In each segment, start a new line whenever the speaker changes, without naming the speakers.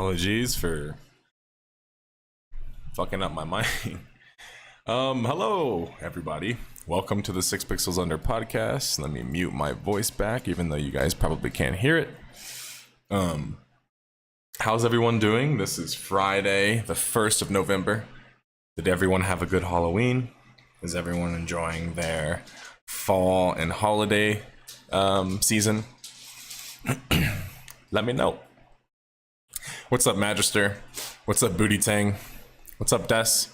Apologies for fucking up my mic. Hello, everybody. Welcome to the 6 Pixels Under podcast. Let me mute my voice back, even though you guys probably can't hear it. How's everyone doing? This is Friday, the 1st of November. Did everyone have a good Halloween? Is everyone enjoying their fall and holiday season? Let me know. What's up, Magister? What's up, Booty Tang? What's up, Des?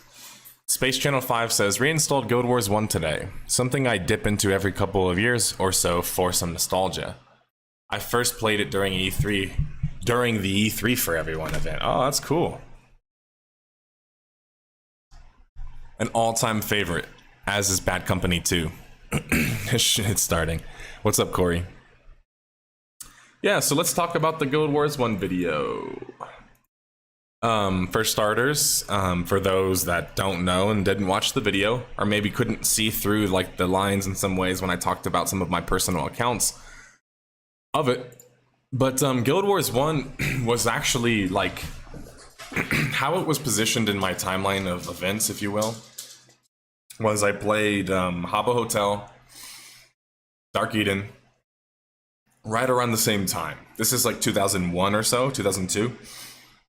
Space Channel 5 says, reinstalled Guild Wars 1 today. Something I dip into every couple of years or so for some nostalgia. I first played it during E3, during the E3 for Everyone event. Oh, that's cool. An all-time favorite, as is Bad Company 2. It's starting. What's up, Corey? Yeah, so let's talk about the Guild Wars 1 video. For starters, for those that don't know and didn't watch the video, or maybe couldn't see through like the lines in some ways when I talked about some of my personal accounts of it. But Guild Wars 1 was actually like how it was positioned in my timeline of events, if you will, was I played Habbo Hotel, Dark Eden, right around the same time. This is like 2001 or so, 2002.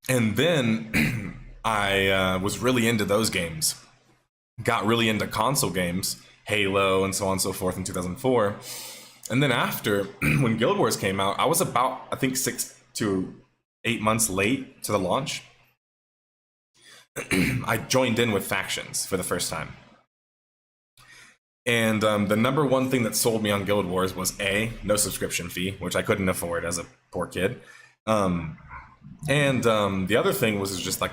And then I was really into those games. Got really into console games, Halo and so on and so forth in 2004. And then after, when Guild Wars came out, I was about, I think, 6 to 8 months late to the launch. I joined in with factions for the first time. And the number one thing that sold me on Guild Wars was A, no subscription fee, which I couldn't afford as a poor kid. And the other thing was just like,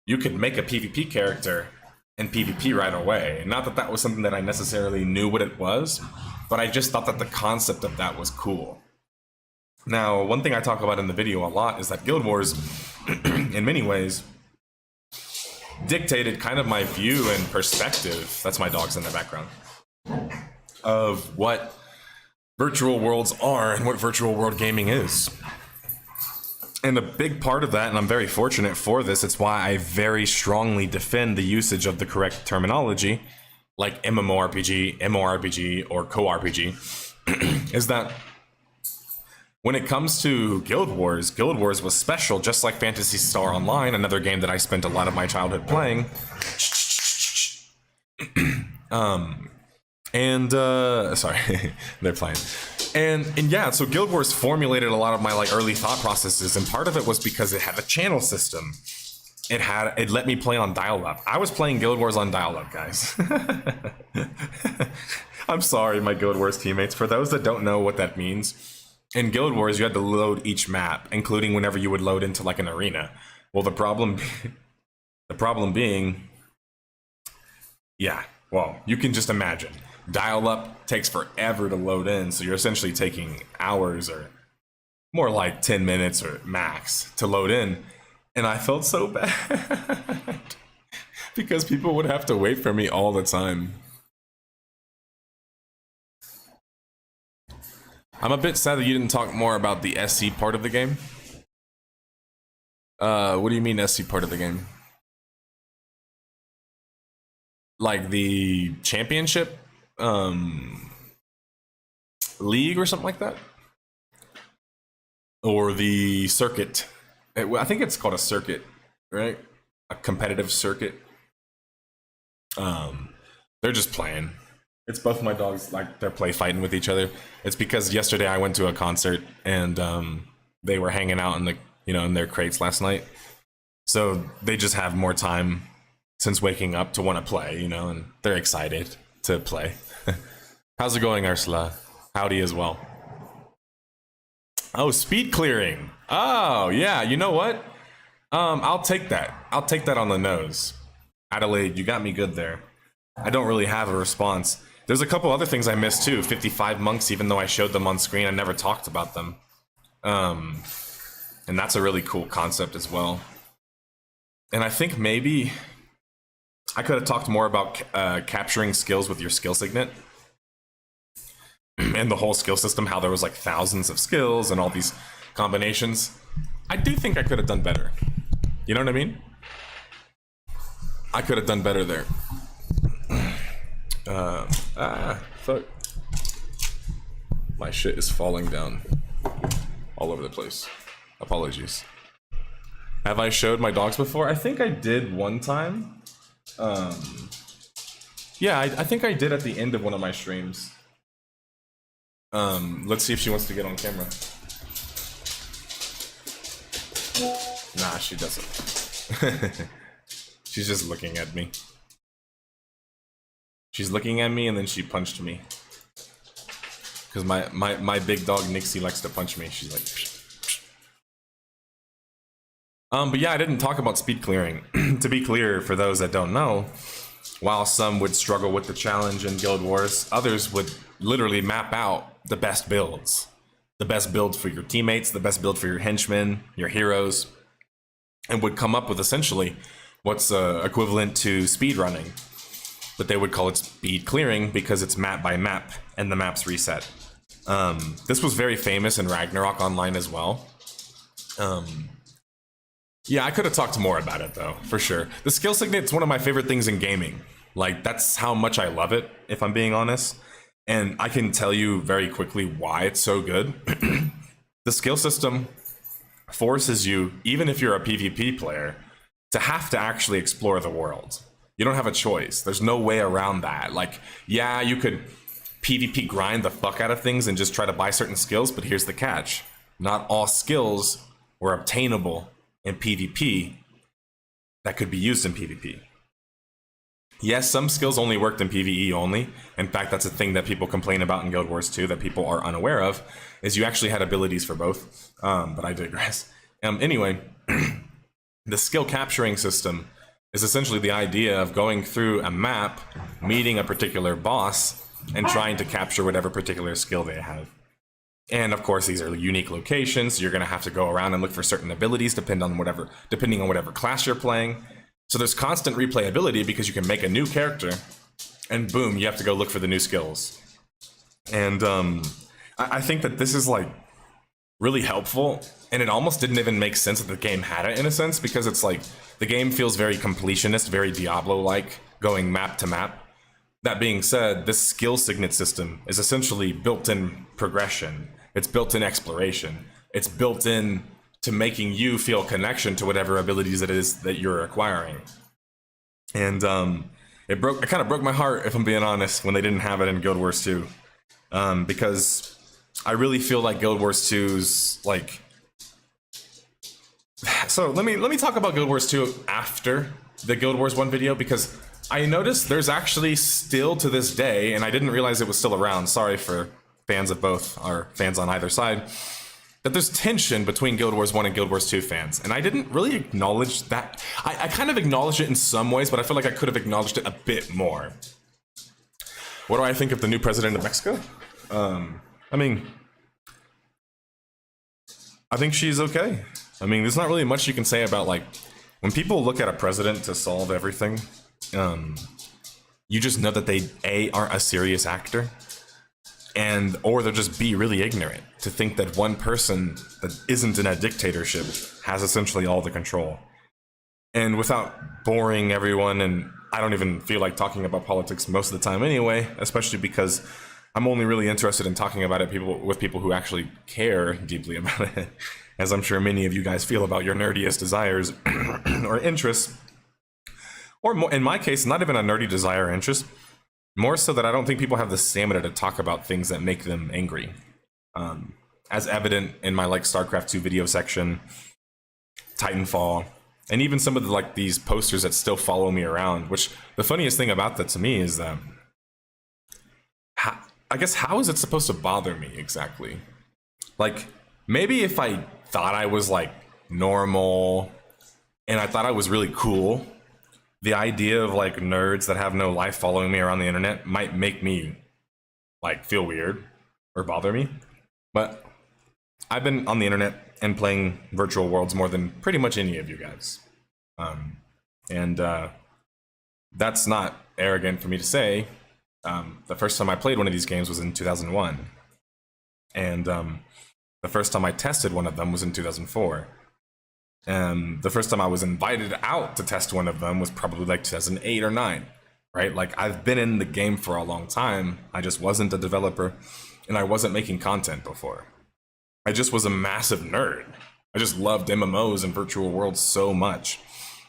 you could make a PvP character in PvP right away. Not that that was something that I necessarily knew what it was, but I just thought that the concept of that was cool. Now, one thing I talk about in the video a lot is that Guild Wars, in many ways, dictated kind of my view and perspective, that's my dogs in the background, of what virtual worlds are and what virtual world gaming is. And a big part of that, and I'm very fortunate for this, it's why I very strongly defend the usage of the correct terminology, like MMORPG, MMORPG, or co-RPG, is that when it comes to Guild Wars was special, just like Phantasy Star Online, another game that I spent a lot of my childhood playing. Sorry, they're playing. And yeah, so Guild Wars formulated a lot of my like early thought processes, and part of it was because it had a channel system. It let me play on dial-up. I was playing Guild Wars on dial-up, guys. I'm sorry, my Guild Wars teammates. For those that don't know what that means, in Guild Wars you had to load each map, including whenever you would load into like an arena. Well, the problem being, yeah, well, you can just imagine. Dial-up takes forever to load in, so you're essentially taking hours or more like 10 minutes or max to load in. And I felt so bad because people would have to wait for me all the time. I'm a bit sad that you didn't talk more about the SC part of the game. What do you mean SC part of the game? Like the championship league or something like that? Or the circuit? I think it's called a circuit, right? A competitive circuit. They're just playing. It's both my dogs, like they're play fighting with each other. It's because yesterday I went to a concert and they were hanging out in the, in their crates last night. So they just have more time since waking up to want to play, and they're excited to play. How's it going, Ursula? Howdy as well. Oh, speed clearing. Oh, yeah, you know what? I'll take that. I'll take that on the nose. Adelaide, you got me good there. I don't really have a response. There's a couple other things I missed too. 55 monks, even though I showed them on screen, I never talked about them. And that's a really cool concept as well. And I think maybe I could have talked more about capturing skills with your skill signet. And the whole skill system, how there was like thousands of skills and all these combinations. I do think I could have done better. You know what I mean? I could have done better there. Fuck. My shit is falling down all over the place. Apologies. Have I showed my dogs before? I think I did one time. Yeah, I think I did at the end of one of my streams. Let's see if she wants to get on camera. Nah, she doesn't. She's just looking at me. She's looking at me and then she punched me. Because my big dog Nixie likes to punch me. She's like... Psh, psh. But yeah, I didn't talk about speed clearing. To be clear, for those that don't know, while some would struggle with the challenge in Guild Wars, others would literally map out the best builds. The best build for your teammates, the best build for your henchmen, your heroes, and would come up with essentially what's equivalent to speed running. But they would call it speed clearing because it's map by map and the maps reset. This was very famous in Ragnarok Online as well. Yeah, I could have talked more about it though, for sure. The skill signet's one of my favorite things in gaming. Like, that's how much I love it, if I'm being honest. And I can tell you very quickly why it's so good. The skill system forces you, even if you're a PvP player, to have to actually explore the world. You don't have a choice. There's no way around that. Like, yeah, you could PvP grind the fuck out of things and just try to buy certain skills, but here's the catch. Not all skills were obtainable in PvP that could be used in PvP. Yes, some skills only worked in PvE only. In fact, that's a thing that people complain about in Guild Wars 2 that people are unaware of, is you actually had abilities for both, but I digress. Anyway, the skill capturing system is essentially the idea of going through a map, meeting a particular boss, and trying to capture whatever particular skill they have. And of course, these are unique locations, so you're gonna have to go around and look for certain abilities depending on whatever class you're playing. So there's constant replayability because you can make a new character, and boom, you have to go look for the new skills. And I think that this is like really helpful, and it almost didn't even make sense that the game had it in a sense, because it's like the game feels very completionist, very Diablo-like, going map to map. That being said, this skill signet system is essentially built-in progression. It's built-in exploration. It's built-in to making you feel connection to whatever abilities it is that you're acquiring. And it kind of broke my heart, if I'm being honest, when they didn't have it in Guild Wars 2. Because I really feel like Guild Wars 2's like... So let me talk about Guild Wars 2 after the Guild Wars 1 video, because I noticed there's actually still to this day, and I didn't realize it was still around, sorry for fans of both, or fans on either side, that there's tension between Guild Wars 1 and Guild Wars 2 fans. And I didn't really acknowledge that. I kind of acknowledged it in some ways, but I feel like I could have acknowledged it a bit more. What do I think of the new president of Mexico? I mean, I think she's okay. I mean, there's not really much you can say about, like, when people look at a president to solve everything, you just know that they, A, aren't a serious actor, and or they'll just be really ignorant to think that one person that isn't in a dictatorship has essentially all the control. And without boring everyone, and I don't even feel like talking about politics most of the time anyway, especially because I'm only really interested in talking about it with people who actually care deeply about it, as I'm sure many of you guys feel about your nerdiest desires or interests. Or more, in my case, not even a nerdy desire or interest, more so that I don't think people have the stamina to talk about things that make them angry. As evident in my like StarCraft 2 video section, Titanfall, and even some of the like these posters that still follow me around, which the funniest thing about that to me is that, I guess, how is it supposed to bother me exactly? Like, maybe if I thought I was like normal and I thought I was really cool, the idea of like nerds that have no life following me around the internet might make me like feel weird or bother me. But I've been on the internet and playing virtual worlds more than pretty much any of you guys. That's not arrogant for me to say. The first time I played one of these games was in 2001. And the first time I tested one of them was in 2004. The first time I was invited out to test one of them was probably like 2008 or 9, right? Like I've been in the game for a long time. I just wasn't a developer and I wasn't making content before. I just was a massive nerd. I just loved MMOs and virtual worlds so much.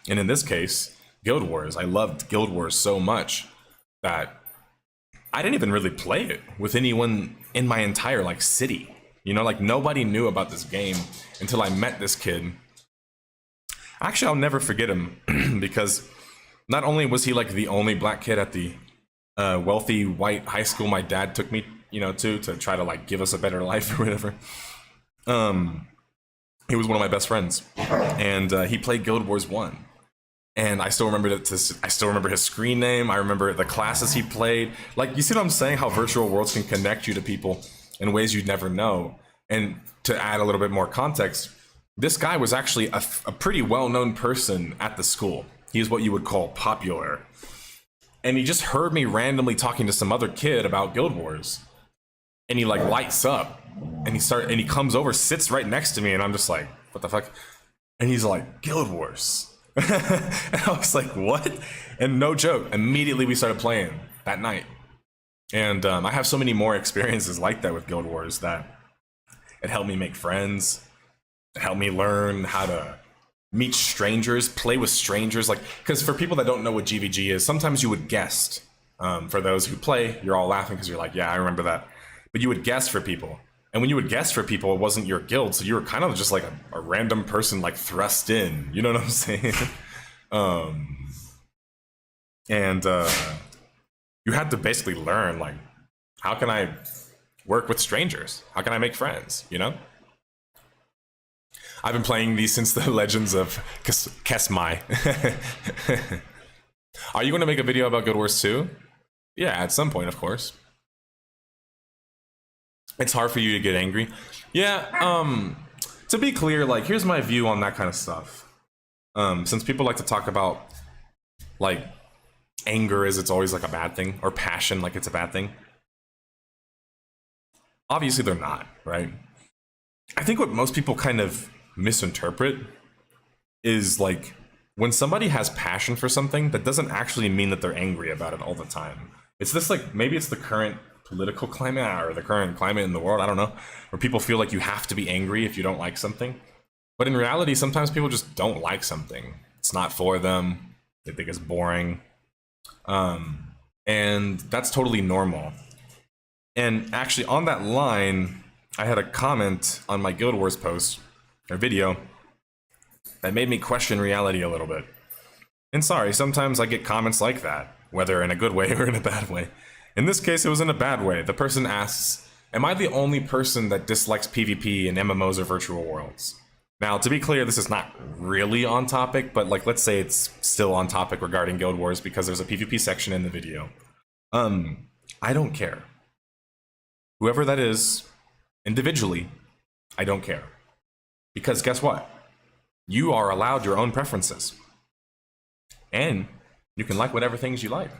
And in this case, Guild Wars, I loved Guild Wars so much that I didn't even really play it with anyone in my entire like city. You know, like nobody knew about this game until I met this kid. Actually, I'll never forget him because not only was he like the only black kid at the wealthy white high school my dad took me, you know, to try to like give us a better life or whatever. He was one of my best friends, and he played Guild Wars 1. And I still remember I still remember his screen name. I remember the classes he played. Like, you see what I'm saying? How virtual worlds can connect you to people in ways you'd never know. And to add a little bit more context, this guy was actually a pretty well-known person at the school. He's what you would call popular. And he just heard me randomly talking to some other kid about Guild Wars. And he like lights up and he comes over, sits right next to me, and I'm just like, what the fuck? And he's like, Guild Wars. And I was like, what? And no joke, immediately we started playing that night. And I have so many more experiences like that with Guild Wars that it helped me make friends. It helped me learn how to meet strangers, play with strangers. Like, because for people that don't know what GVG is, sometimes you would guest. For those who play, you're all laughing because you're like, yeah, I remember that. But you would guest for people. And when you would guest for people, it wasn't your guild, so you were kind of just like a random person like thrust in. You know what I'm saying? You had to basically learn, like, how can I work with strangers? How can I make friends, you know? I've been playing these since the Legends of Kesmai. Are you going to make a video about Guild Wars 2? Yeah, at some point, of course. It's hard for you to get angry. Yeah, to be clear, like, here's my view on that kind of stuff. Since people like to talk about, like, anger as it's always like a bad thing, or passion like it's a bad thing. Obviously they're not, right? I think what most people kind of misinterpret is like, when somebody has passion for something, that doesn't actually mean that they're angry about it all the time. It's this, like, maybe it's the current political climate or the current climate in the world, I don't know, where people feel like you have to be angry if you don't like something. But in reality, sometimes people just don't like something. It's not for them. They think it's boring. And that's totally normal. And actually on that line, I had a comment on my Guild Wars post or video that made me question reality a little bit. And sorry, sometimes I get comments like that, whether in a good way or in a bad way. In this case, it was in a bad way. The person asks, am I the only person that dislikes PvP in MMOs or virtual worlds? Now, to be clear, this is not really on topic, but like, let's say it's still on topic regarding Guild Wars because there's a PvP section in the video. I don't care. Whoever that is, individually, I don't care. Because guess what? You are allowed your own preferences. And you can like whatever things you like.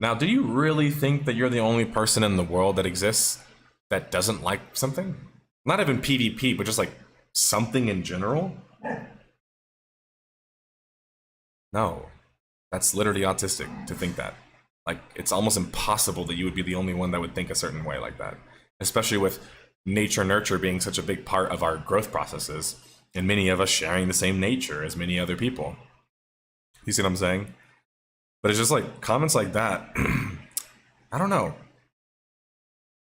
Now, do you really think that you're the only person in the world that exists that doesn't like something? Not even PvP, but just like something in general? No, that's literally autistic to think that. Like, it's almost impossible that you would be the only one that would think a certain way like that. Especially with nature nurture being such a big part of our growth processes, and many of us sharing the same nature as many other people. You see what I'm saying? But it's just like, comments like that, I don't know.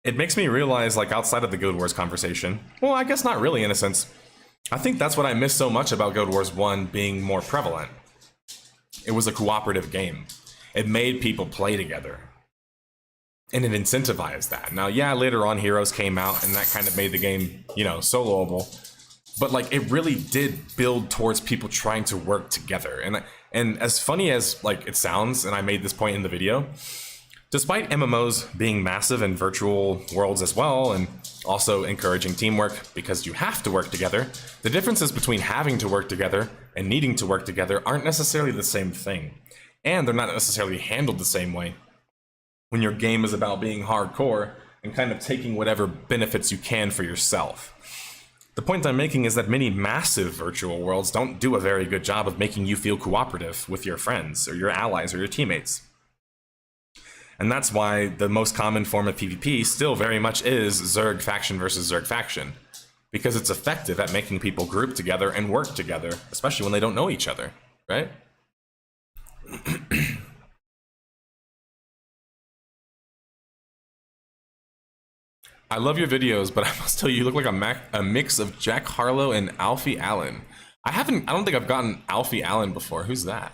It makes me realize, like, outside of the Guild Wars conversation, well, I guess not really in a sense. I think that's what I miss so much about Guild Wars 1 being more prevalent. It was a cooperative game. It made people play together. And it incentivized that. Now, yeah, later on Heroes came out and that kind of made the game, you know, soloable. But like, it really did build towards people trying to work together. And as funny as like it sounds, and I made this point in the video, despite MMOs being massive in virtual worlds as well, and also encouraging teamwork because you have to work together, the differences between having to work together and needing to work together aren't necessarily the same thing. And they're not necessarily handled the same way. When your game is about being hardcore and kind of taking whatever benefits you can for yourself. The point I'm making is that many massive virtual worlds don't do a very good job of making you feel cooperative with your friends or your allies or your teammates. And that's why the most common form of PvP still very much is Zerg faction versus Zerg faction, because it's effective at making people group together and work together, especially when they don't know each other, right? I love your videos, but I must tell you, you look like a mix of Jack Harlow and Alfie Allen. I don't think I've gotten Alfie Allen before. Who's that?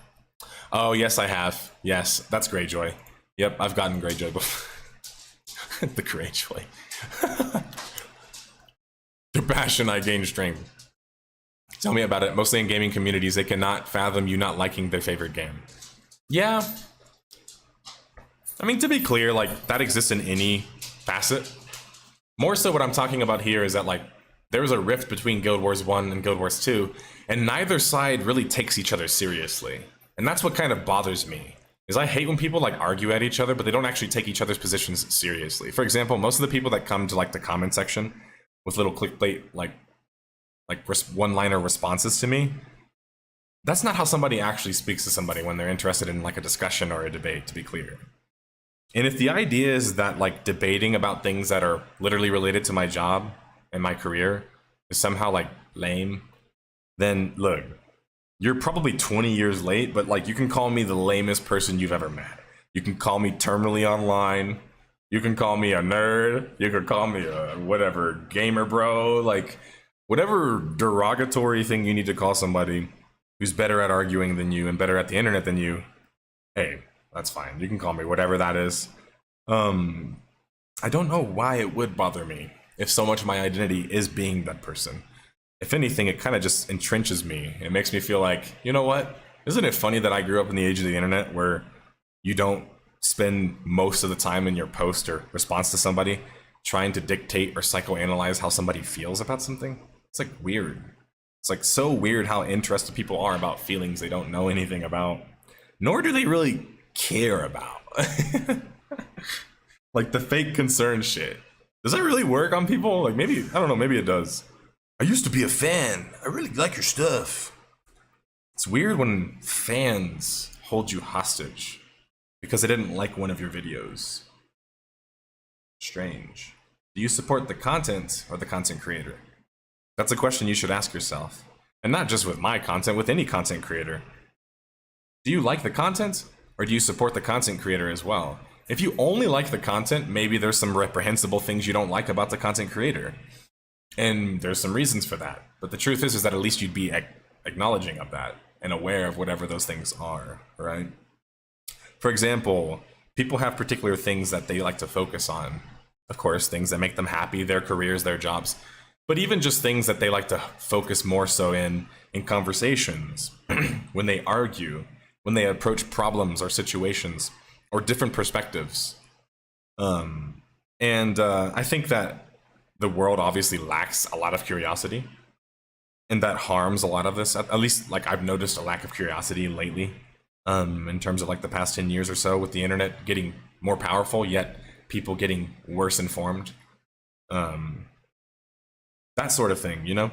Oh, yes, I have. Yes, that's Greyjoy. Yep, I've gotten Greyjoy before. The Greyjoy. Through passion, I gain strength. Tell me about it. Mostly in gaming communities, they cannot fathom you not liking their favorite game. Yeah. I mean, to be clear, like, that exists in any facet. More so what I'm talking about here is that, like, there's a rift between Guild Wars 1 and Guild Wars 2, and neither side really takes each other seriously. And that's what kind of bothers me, is I hate when people, like, argue at each other, but they don't actually take each other's positions seriously. For example, most of the people that come to, like, the comment section with little clickbait, like one-liner responses to me, that's not how somebody actually speaks to somebody when they're interested in, like, a discussion or a debate, to be clear. And if the idea is that, like, debating about things that are literally related to my job and my career is somehow, like, lame, then look, you're probably 20 years late, but, like, you can call me the lamest person you've ever met. You can call me terminally online. You can call me a nerd. You can call me a whatever, gamer bro, like, whatever derogatory thing you need to call somebody who's better at arguing than you and better at the internet than you. Hey, that's fine. You can call me whatever that is. I don't know why it would bother me if so much of my identity is being that person. If anything, it kind of just entrenches me. It makes me feel like, you know what? Isn't it funny that I grew up in the age of the internet where you don't spend most of the time in your post or response to somebody trying to dictate or psychoanalyze how somebody feels about something? It's like weird. It's like so weird how interested people are about feelings they don't know anything about, nor do they really care about. Like the fake concern shit. Does that really work on people? Like maybe, I don't know, maybe it does. I used to be a fan. I really like your stuff. It's weird when fans hold you hostage because they didn't like one of your videos. Strange. Do you support the content or the content creator? That's a question you should ask yourself. And not just with my content, with any content creator. Do you like the content, or do you support the content creator as well? If you only like the content, maybe there's some reprehensible things you don't like about the content creator. And there's some reasons for that. But the truth is that at least you'd be acknowledging of that and aware of whatever those things are, right? For example, people have particular things that they like to focus on. Of course, things that make them happy, their careers, their jobs. But even just things that they like to focus more so in conversations, when they argue, when they approach problems or situations or different perspectives. I think that the world obviously lacks a lot of curiosity, and that harms a lot of this. At least, like, I've noticed a lack of curiosity lately, in terms of like the past 10 years or so, with the internet getting more powerful, yet people getting worse informed. That sort of thing, you know?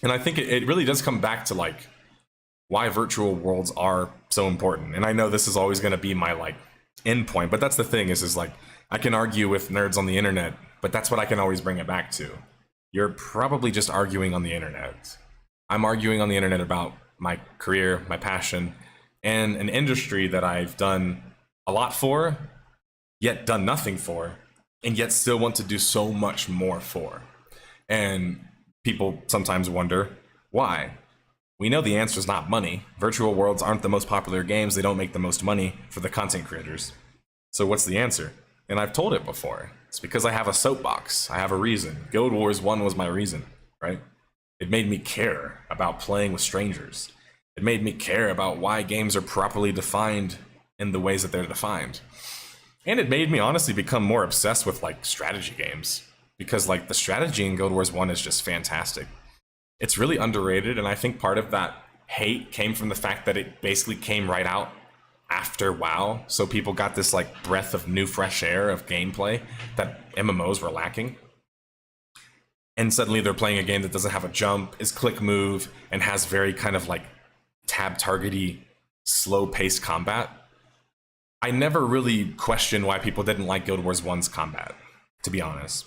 And I think it really does come back to like why virtual worlds are so important. And I know this is always going to be my like end point, but that's the thing is like I can argue with nerds on the internet, but that's what I can always bring it back to. You're probably just arguing on the internet. I'm arguing on the internet about my career, my passion, and an industry that I've done a lot for, yet done nothing for, and yet still want to do so much more for. And people sometimes wonder why. We know the answer is not money. Virtual worlds aren't the most popular games. They don't make the most money for the content creators. So what's the answer? And I've told it before. It's because I have a soapbox. I have a reason. Guild Wars 1 was my reason, right? It made me care about playing with strangers. It made me care about why games are properly defined in the ways that they're defined. And it made me honestly become more obsessed with like strategy games. Because like the strategy in Guild Wars 1 is just fantastic. It's really underrated, and I think part of that hate came from the fact that it basically came right out after WoW. So people got this like breath of new fresh air of gameplay that MMOs were lacking. and suddenly they're playing a game that doesn't have a jump, is click move, and has very kind of like tab targety, slow paced combat. I never really questioned why people didn't like Guild Wars 1's combat, to be honest.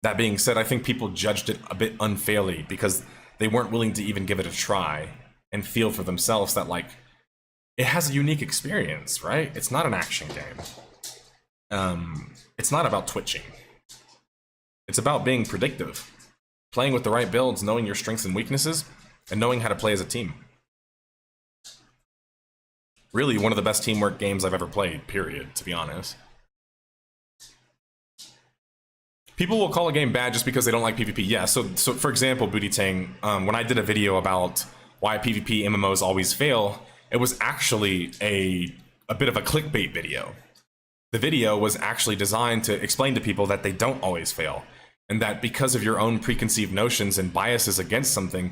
That being said, I think people judged it a bit unfairly because they weren't willing to even give it a try and feel for themselves that, like, it has a unique experience, right? It's not an action game. It's not about twitching. It's about being predictive, playing with the right builds, knowing your strengths and weaknesses, and knowing how to play as a team. Really one of the best teamwork games I've ever played, period, to be honest. People will call a game bad just because they don't like PvP. Yeah, so for example, Booty Tang, when I did a video about why PvP MMOs always fail, it was actually a bit of a clickbait video. The video was actually designed to explain to people that they don't always fail, and that because of your own preconceived notions and biases against something,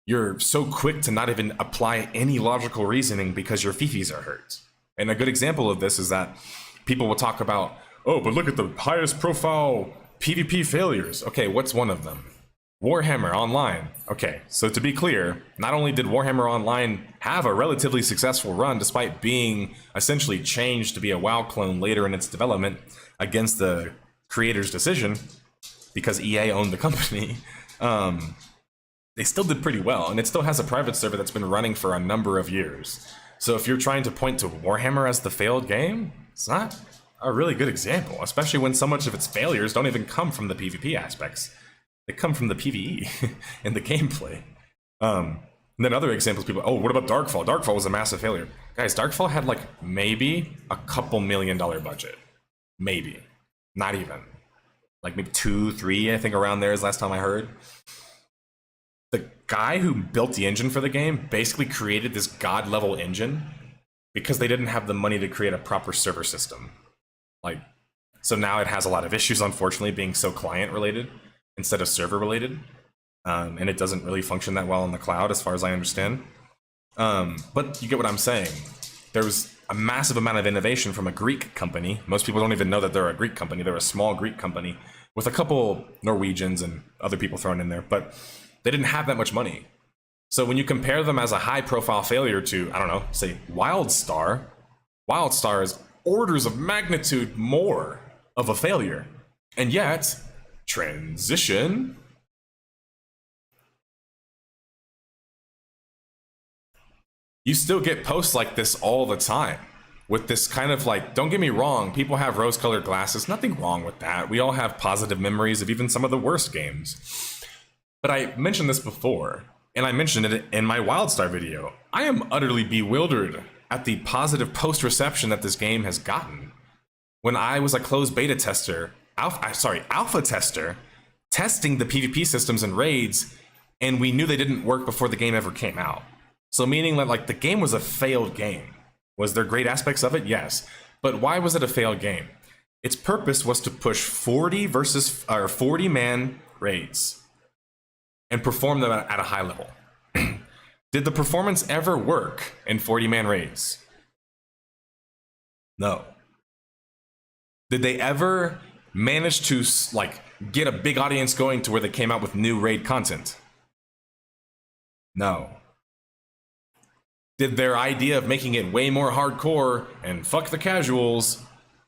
you're so quick to not even apply any logical reasoning because your fifis are hurt. And a good example of this is that people will talk about, oh, but look at the highest profile PvP failures. Okay, what's one of them? Warhammer Online. Okay, so to be clear, not only did Warhammer Online have a relatively successful run despite being essentially changed to be a WoW clone later in its development against the creator's decision, because EA owned the company, they still did pretty well, and it still has a private server that's been running for a number of years. So if you're trying to point to Warhammer as the failed game, it's not a really good example, especially when so much of its failures don't even come from the PvP aspects. They come from the PvE and the gameplay. And then other examples, people, oh, what about Darkfall? Darkfall was a massive failure. Guys, Darkfall had like maybe a couple $1 million budget. Maybe. Not even. Like maybe 2, 3, I think around there is last time I heard. The guy who built the engine for the game basically created this god level engine because they didn't have the money to create a proper server system. Like, so now it has a lot of issues, unfortunately, being so client related instead of server related. And it doesn't really function that well in the cloud as far as I understand. But you get what I'm saying. There was a massive amount of innovation from a Greek company. Most people don't even know that they're a Greek company. They're a small Greek company with a couple Norwegians and other people thrown in there, but they didn't have that much money. So when you compare them as a high profile failure to, I don't know, say WildStar, WildStar is orders of magnitude more of a failure. And yet, transition, you still get posts like this all the time with this kind of like, don't get me wrong, people have rose-colored glasses, nothing wrong with that. We all have positive memories of even some of the worst games. But I mentioned this before, and I mentioned it in my WildStar video. I am utterly bewildered at the positive post-reception that this game has gotten. When I was a closed beta tester, alpha tester, testing the PvP systems and raids, and we knew they didn't work before the game ever came out. So meaning that like the game was a failed game. Was there great aspects of it? Yes. But why was it a failed game? Its purpose was to push 40 man raids and perform them at a high level. Did the performance ever work in 40-man raids? No. Did they ever manage to like get a big audience going to where they came out with new raid content? No. Did their idea of making it way more hardcore and fuck the casuals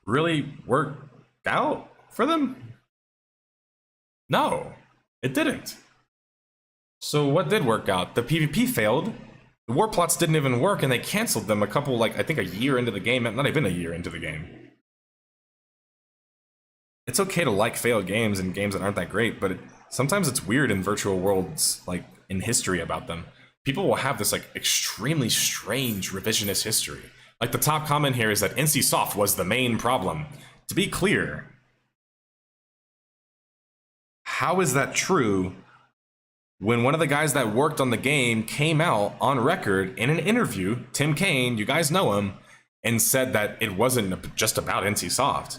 really work out for them? No, it didn't. So what did work out? The PvP failed, the war plots didn't even work, and they canceled them a couple, like, I think a year into the game, not even a year into the game. It's okay to like failed games and games that aren't that great, but sometimes it's weird in virtual worlds, like, in history about them. People will have this, like, extremely strange revisionist history. Like, the top comment here is that NCSoft was the main problem. To be clear, how is that true when one of the guys that worked on the game came out on record in an interview, Tim Kaine, you guys know him, and said that it wasn't just about NCSoft.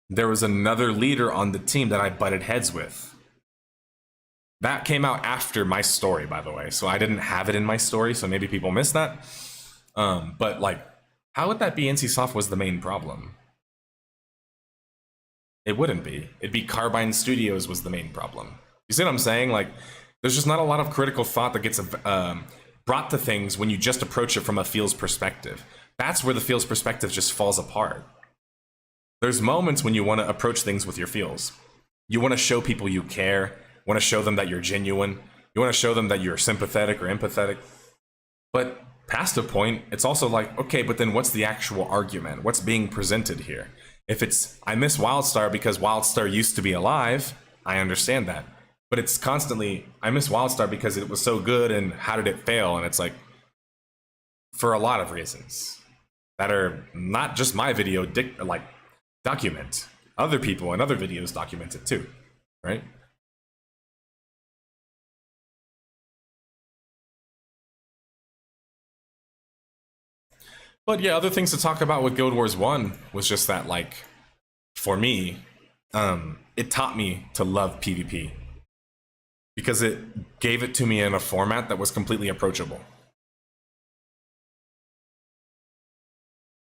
There was another leader on the team that I butted heads with. That came out after my story, by the way, so I didn't have it in my story, so maybe people missed that. But like, how would that be NCSoft was the main problem? It wouldn't be. It'd be Carbine Studios was the main problem. You see what I'm saying? Like, there's just not a lot of critical thought that gets brought to things when you just approach it from a feels perspective. That's where the feels perspective just falls apart. There's moments when you want to approach things with your feels. You want to show people you care, want to show them that you're genuine, you want to show them that you're sympathetic or empathetic. But past a point, it's also like, okay, but then what's the actual argument? What's being presented here? If it's, I miss Wildstar because Wildstar used to be alive, I understand that. But it's constantly, I miss Wildstar because it was so good and how did it fail? And it's like, for a lot of reasons that are not just my video, document. Other people and other videos document it too, right? But yeah, other things to talk about with Guild Wars 1 was just that, like, for me, it taught me to love PvP. Because it gave it to me in a format that was completely approachable.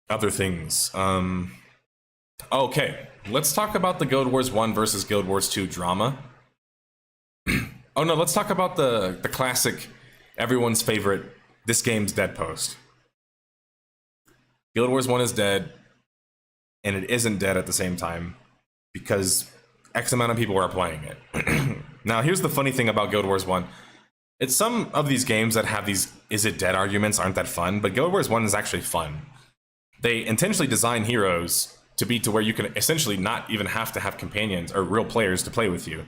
Other things. Okay, let's talk about the Guild Wars 1 versus Guild Wars 2 drama. Oh no, let's talk about the classic, everyone's favorite, this game's dead post. Guild Wars 1 is dead, and it isn't dead at the same time, because X amount of people are playing it. Now, here's the funny thing about Guild Wars 1. It's some of these games that have these is it dead arguments aren't that fun, but Guild Wars 1 is actually fun. They intentionally design heroes to be to where you can essentially not even have to have companions or real players to play with you.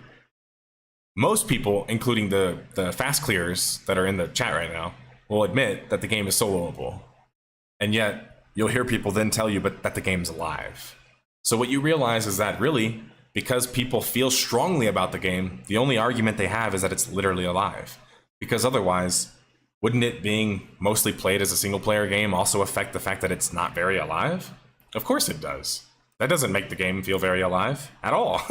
Most people, including the fast clearers that are in the chat right now, will admit that the game is soloable. And yet, you'll hear people then tell you but that the game's alive. So what you realize is that really, because people feel strongly about the game, the only argument they have is that it's literally alive. Because otherwise, wouldn't it being mostly played as a single player game also affect the fact that it's not very alive? Of course it does. That doesn't make the game feel very alive at all.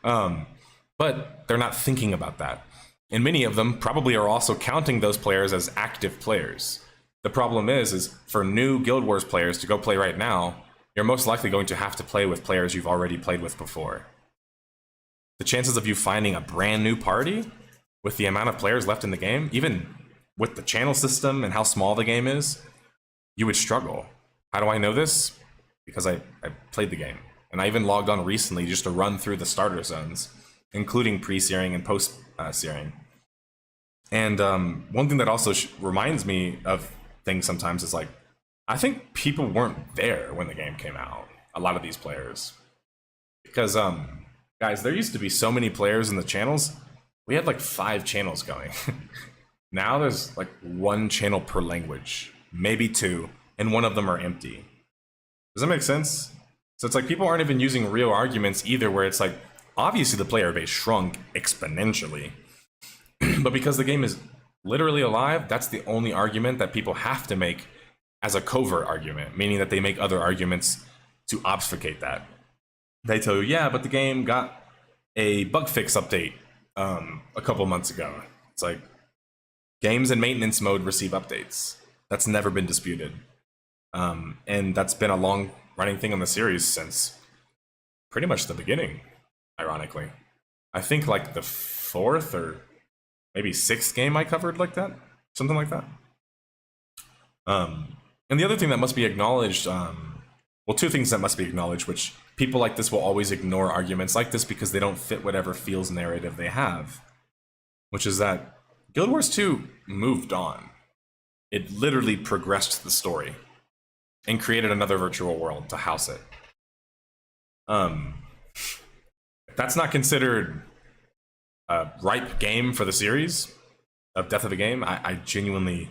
But they're not thinking about that. And many of them probably are also counting those players as active players. The problem is for new Guild Wars players to go play right now, you're most likely going to have to play with players you've already played with before. The chances of you finding a brand new party with the amount of players left in the game, even with the channel system and how small the game is, you would struggle. How do I know this? Because I played the game. And I even logged on recently just to run through the starter zones, including pre-searing and post-searing. And one thing that also reminds me of things sometimes is like, I think people weren't there when the game came out, a lot of these players. Because, guys, there used to be so many players in the channels. We had like 5 channels going. Now there's like 1 channel per language, maybe 2, and 1 of them are empty. Does that make sense? So it's like people aren't even using real arguments either, where it's like, obviously the player base shrunk exponentially. But because the game is literally alive, that's the only argument that people have to make as a covert argument, meaning that they make other arguments to obfuscate that. They tell you, yeah, but the game got a bug fix update a couple months ago. It's like, games in maintenance mode receive updates. That's never been disputed. And that's been a long running thing on the series since pretty much the beginning, ironically. I think like the 4th or maybe 6th game I covered like that, something like that. And the other thing that must be acknowledged, well, 2 things that must be acknowledged, which people like this will always ignore arguments like this because they don't fit whatever feels narrative they have, which is that Guild Wars 2 moved on. It literally progressed the story and created another virtual world to house it. That's not considered a ripe game for the series of Death of a Game. I genuinely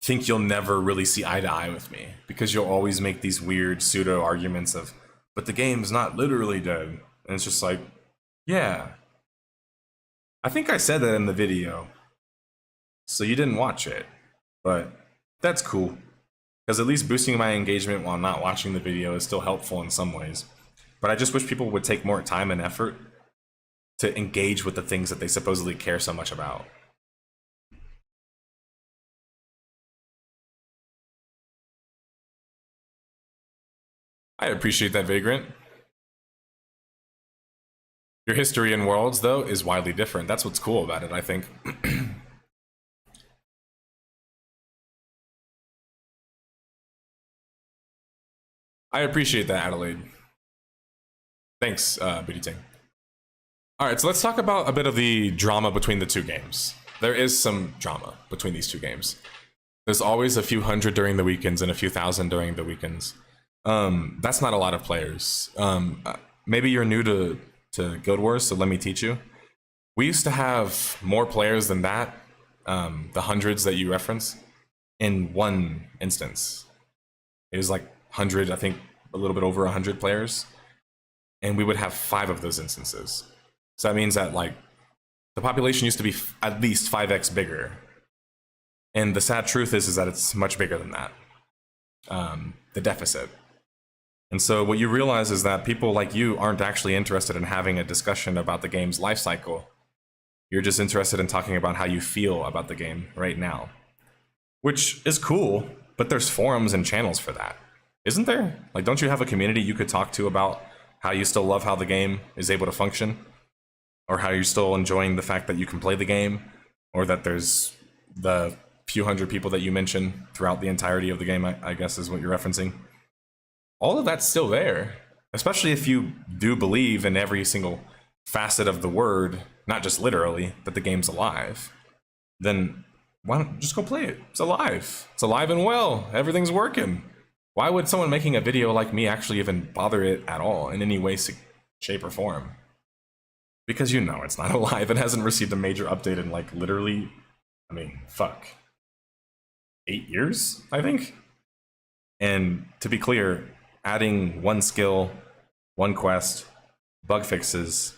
think you'll never really see eye to eye with me because you'll always make these weird pseudo arguments of, but the game's not literally dead. And it's just like, yeah. I think I said that in the video, so you didn't watch it, but that's cool. Because at least boosting my engagement while not watching the video is still helpful in some ways. But I just wish people would take more time and effort to engage with the things that they supposedly care so much about. I appreciate that, Vagrant. Your history in Worlds, though, is widely different. That's what's cool about it, I think. I appreciate that, Adelaide. Thanks, Booty Ting. Alright, so let's talk about a bit of the drama between the two games. There is some drama between these two games. There's always a few hundred during the weekends and a few thousand during the weekends. That's not a lot of players. Maybe you're new to Guild Wars, so let me teach you. We used to have more players than that, the hundreds that you reference, in one instance. It was like 100, I think a little bit over 100 players, and we would have 5 of those instances. So that means that like the population used to be at least 5x bigger. And the sad truth is that it's much bigger than that, the deficit. And so what you realize is that people like you aren't actually interested in having a discussion about the game's life cycle. You're just interested in talking about how you feel about the game right now, which is cool, but there's forums and channels for that, isn't there? Like, don't you have a community you could talk to about how you still love how the game is able to function? Or how you're still enjoying the fact that you can play the game? Or that there's the few hundred people that you mentioned throughout the entirety of the game, I guess is what you're referencing. All of that's still there, especially if you do believe in every single facet of the word, not just literally, that the game's alive. Then why don't just go play it? It's alive. It's alive and well. Everything's working. Why would someone making a video like me actually even bother it at all in any way, shape, or form? Because you know it's not alive. It hasn't received a major update in like literally, I mean, fuck, 8 years, I think. And to be clear, adding one skill, one quest, bug fixes,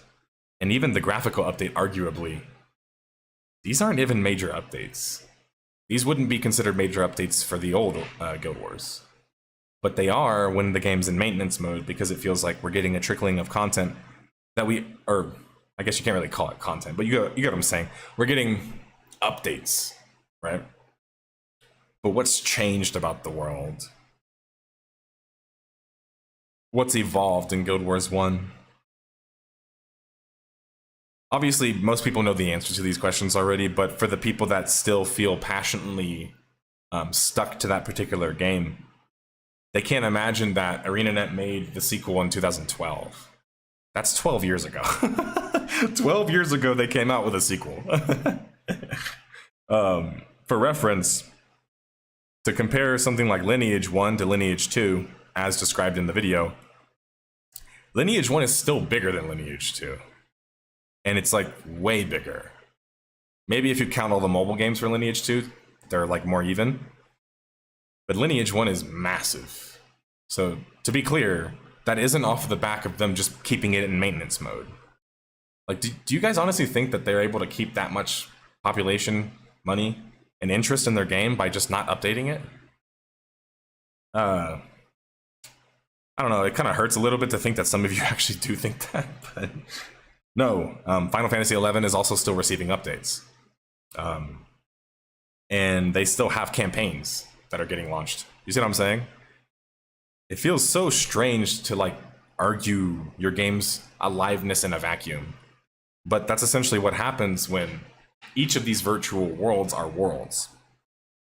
and even the graphical update, arguably, these aren't even major updates. These wouldn't be considered major updates for the old Guild Wars. But they are when the game's in maintenance mode, because it feels like we're getting a trickling of content that or I guess you can't really call it content, but you get what I'm saying. We're getting updates, right? But what's changed about the world? What's evolved in Guild Wars 1? Obviously, most people know the answer to these questions already, but for the people that still feel passionately stuck to that particular game, they can't imagine that ArenaNet made the sequel in 2012. That's 12 years ago. 12 years ago, they came out with a sequel. For reference, to compare something like Lineage 1 to Lineage 2, as described in the video, Lineage 1 is still bigger than Lineage 2. And it's like way bigger. Maybe if you count all the mobile games for Lineage 2, they're like more even. But Lineage 1 is massive. So to be clear, that isn't off the back of them just keeping it in maintenance mode. Like, do you guys honestly think that they're able to keep that much population, money, and interest in their game by just not updating it? I don't know, it kind of hurts a little bit to think that some of you actually do think that, but no, Final Fantasy XI is also still receiving updates. And they still have campaigns that are getting launched. You see what I'm saying? It feels so strange to like argue your game's aliveness in a vacuum. But that's essentially what happens when each of these virtual worlds are worlds.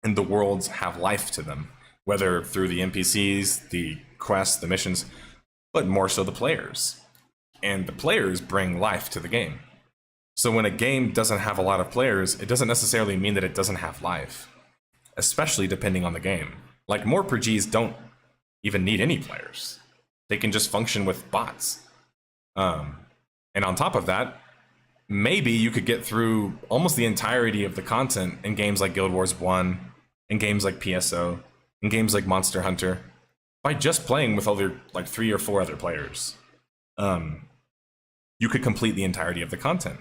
And the worlds have life to them, whether through the NPCs, the quests, the missions, but more so the players. And the players bring life to the game. So when a game doesn't have a lot of players, it doesn't necessarily mean that it doesn't have life, especially depending on the game. Like, more RPGs don't even need any players. They can just function with bots. And on top of that, maybe you could get through almost the entirety of the content in games like Guild Wars 1, in games like PSO, in games like Monster Hunter, by just playing with other, like 3 or 4 other players. You could complete the entirety of the content.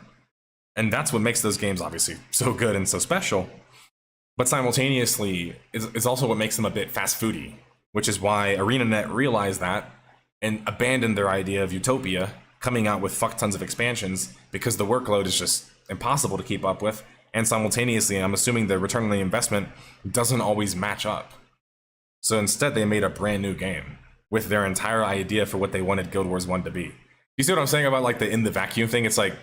And that's what makes those games obviously so good and so special. But simultaneously, it's also what makes them a bit fast foody, which is why ArenaNet realized that and abandoned their idea of Utopia, coming out with fuck tons of expansions, because the workload is just impossible to keep up with. And simultaneously, I'm assuming the return on the investment doesn't always match up. So instead, they made a brand new game with their entire idea for what they wanted Guild Wars 1 to be. You see what I'm saying about like the in the vacuum thing? It's like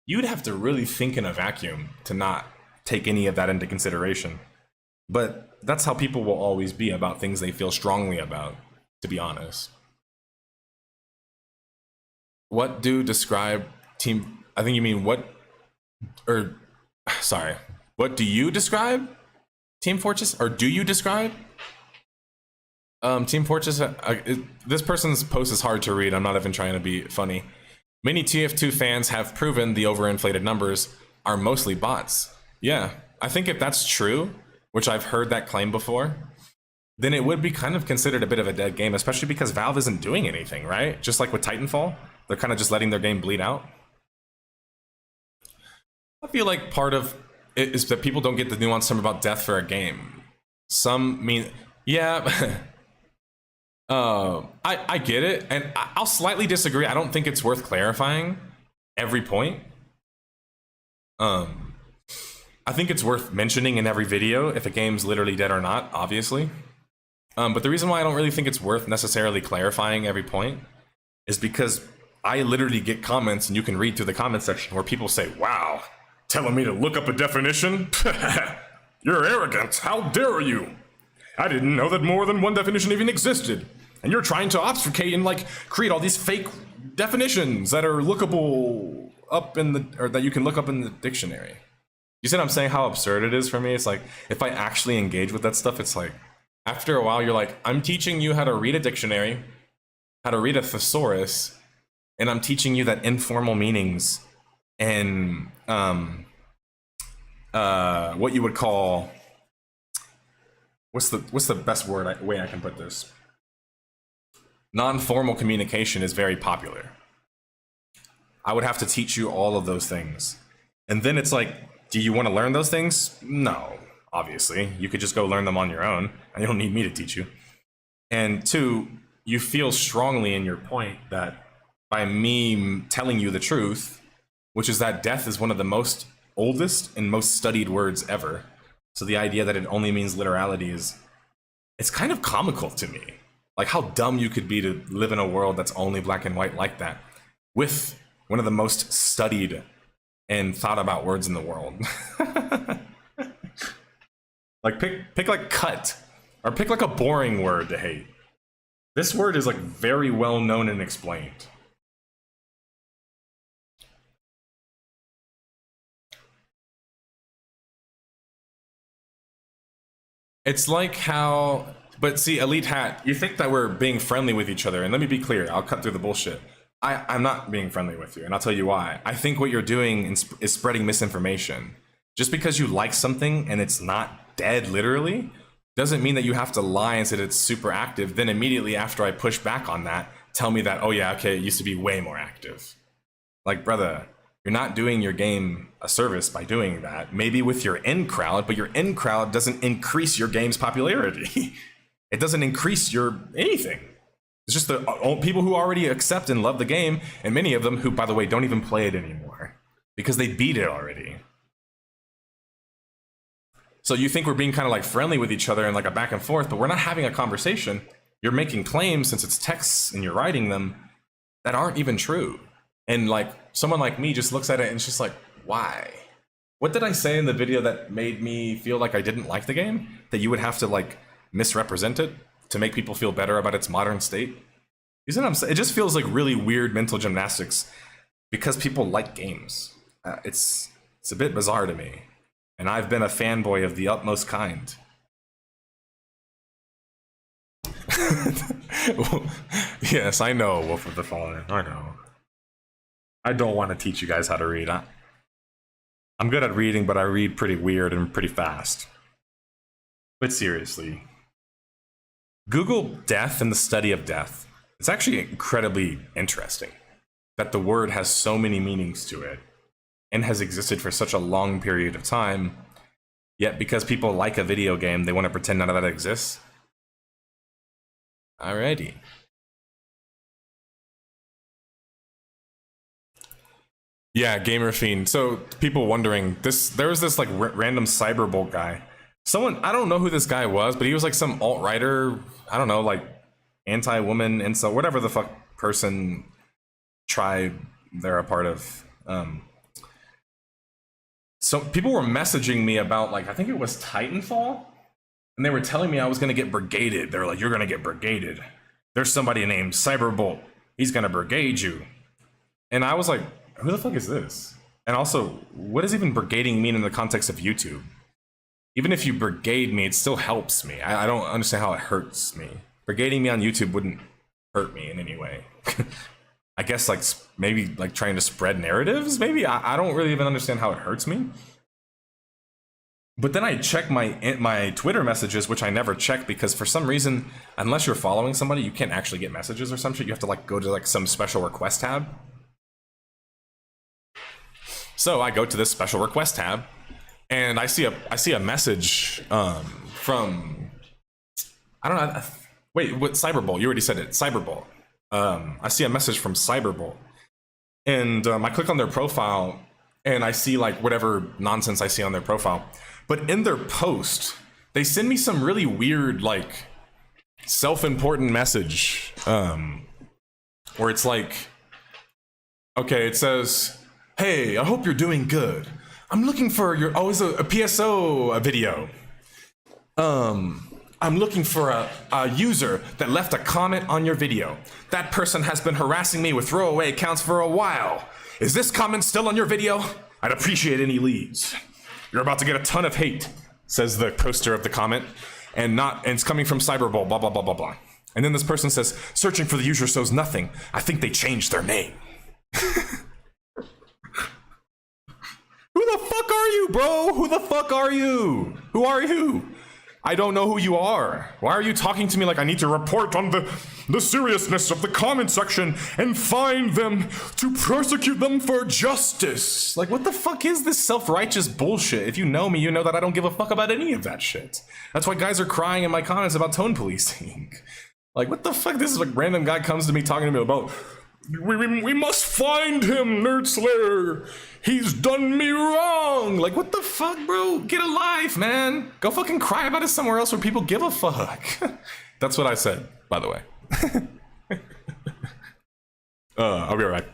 you'd have to really think in a vacuum to not take any of that into consideration. But that's how people will always be about things they feel strongly about, to be honest. What do describe team? I think you mean what, or sorry, what do you describe Team Fortress, or do you describe Team Fortress? This person's post is hard to read. I'm not even trying to be funny. Many TF2 fans have proven the overinflated numbers are mostly bots. Yeah, I think if that's true, which I've heard that claim before, then it would be kind of considered a bit of a dead game, especially because Valve isn't doing anything, right? Just like with Titanfall, they're kind of just letting their game bleed out. I feel like part of it is that people don't get the nuance term about death for a game. Some mean, yeah, I get it, and I'll slightly disagree. I don't think it's worth clarifying every point. I think it's worth mentioning in every video if a game's literally dead or not, obviously. But the reason why I don't really think it's worth necessarily clarifying every point is because I literally get comments, and you can read through the comment section, where people say, wow, telling me to look up a definition? You're arrogant, how dare you? I didn't know that more than one definition even existed. And you're trying to obfuscate and like create all these fake definitions that are lookable up in the, or that you can look up in the dictionary. You see what I'm saying? How absurd it is for me? It's like, if I actually engage with that stuff, it's like, after a while, you're like, I'm teaching you how to read a dictionary, how to read a thesaurus, and I'm teaching you that informal meanings and what you would call, what's the best way I can put this? Non-formal communication is very popular. I would have to teach you all of those things. And then it's like, do you want to learn those things? No, obviously. You could just go learn them on your own, and you don't need me to teach you. And two, you feel strongly in your point that by me telling you the truth, which is that death is one of the most oldest and most studied words ever. So the idea that it only means literality is, it's kind of comical to me. Like how dumb you could be to live in a world that's only black and white like that, with one of the most studied and thought about words in the world. Like pick like cut, or pick like a boring word to hate. This word is like very well known and explained. It's like how, but see, Elite Hat, you think that we're being friendly with each other, and let me be clear, I'll cut through the bullshit. I'm not being friendly with you, and I'll tell you why. I think what you're doing is spreading misinformation. Just because you like something and it's not dead literally, doesn't mean that you have to lie and say that it's super active, then immediately after I push back on that, tell me that, oh yeah, okay, it used to be way more active. Like, brother, you're not doing your game a service by doing that. Maybe with your in crowd, but your in crowd doesn't increase your game's popularity. It doesn't increase your anything. It's just the people who already accept and love the game, and many of them who, by the way, don't even play it anymore because they beat it already. So you think we're being kind of like friendly with each other and like a back and forth, but we're not having a conversation. You're making claims, since it's texts and you're writing them, that aren't even true. And like someone like me just looks at it and it's just like, why? What did I say in the video that made me feel like I didn't like the game? That you would have to like misrepresent it to make people feel better about its modern state? You see what I'm saying? It just feels like really weird mental gymnastics because people like games. It's a bit bizarre to me. And I've been a fanboy of the utmost kind. Yes, I know, Wolf of the Fallen. I know. I don't want to teach you guys how to read. I'm good at reading, but I read pretty weird and pretty fast. But seriously, Google death and the study of death. It's actually incredibly interesting that the word has so many meanings to it and has existed for such a long period of time, yet because people like a video game, they want to pretend none of that exists. Alrighty. Yeah, Gamer Fiend. So people wondering, there was this like random cyberbolt guy. I don't know who this guy was, but he was like some alt-writer, I don't know, like anti-woman, incel, whatever the fuck person tribe they're a part of. So people were messaging me about, like, I think it was Titanfall, and they were telling me I was gonna get brigaded. They're like, you're gonna get brigaded. There's somebody named Cyberbolt. He's gonna brigade you. And I was like, who the fuck is this? And also, what does even brigading mean in the context of YouTube? Even if you brigade me, it still helps me. I don't understand how it hurts me. Brigading me on YouTube wouldn't hurt me in any way. I guess like maybe like trying to spread narratives, maybe? I don't really even understand how it hurts me. But then I check my Twitter messages, which I never check because for some reason, unless you're following somebody, you can't actually get messages or some shit. You have to like go to like some special request tab. So I go to this special request tab and I see a message from, I don't know, wait, what, Cyberbolt? You already said it, Cyberbolt. I see a message from Cyberbolt, and I click on their profile, and I see like whatever nonsense I see on their profile. But in their post, they send me some really weird, like, self-important message, where it's like, okay, it says, "Hey, I hope you're doing good. I'm looking for your a PSO video. I'm looking for a user that left a comment on your video. That person has been harassing me with throwaway accounts for a while. Is this comment still on your video? I'd appreciate any leads. You're about to get a ton of hate," says the poster of the comment, and it's coming from Cyberbolt, blah, blah, blah, blah, blah. And then this person says, "Searching for the user shows nothing. I think they changed their name." Who the fuck are you, bro? Who the fuck are you? Who are you? I don't know who you are. Why are you talking to me like I need to report on the seriousness of the comment section and find them to prosecute them for justice? Like, what the fuck is this self-righteous bullshit? If you know me, you know that I don't give a fuck about any of that shit. That's why guys are crying in my comments about tone policing. Like, what the fuck? This is like random guy comes to me talking to me about, we must find him, Nerd Slayer. He's done me wrong. Like, what the fuck, bro? Get a life, man. Go fucking cry about it somewhere else where people give a fuck. That's what I said, by the way. I'll be right back.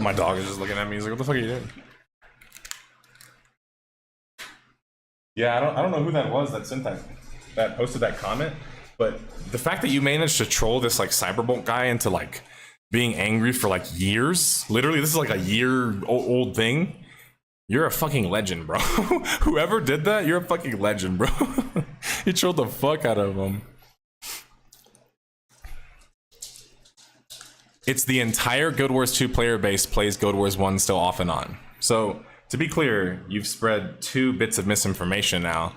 My dog is just looking at me. He's like, "What the fuck are you doing?" Yeah, I don't know who that was that sent that posted that comment, but the fact that you managed to troll this like Cyberbolt guy into like being angry for like years, literally this is like a year old thing. You're a fucking legend, bro. Whoever did that, you're a fucking legend, bro. You trolled the fuck out of him. It's the entire Guild Wars 2 player base plays Guild Wars 1 still off and on. So, to be clear, you've spread 2 bits of misinformation now,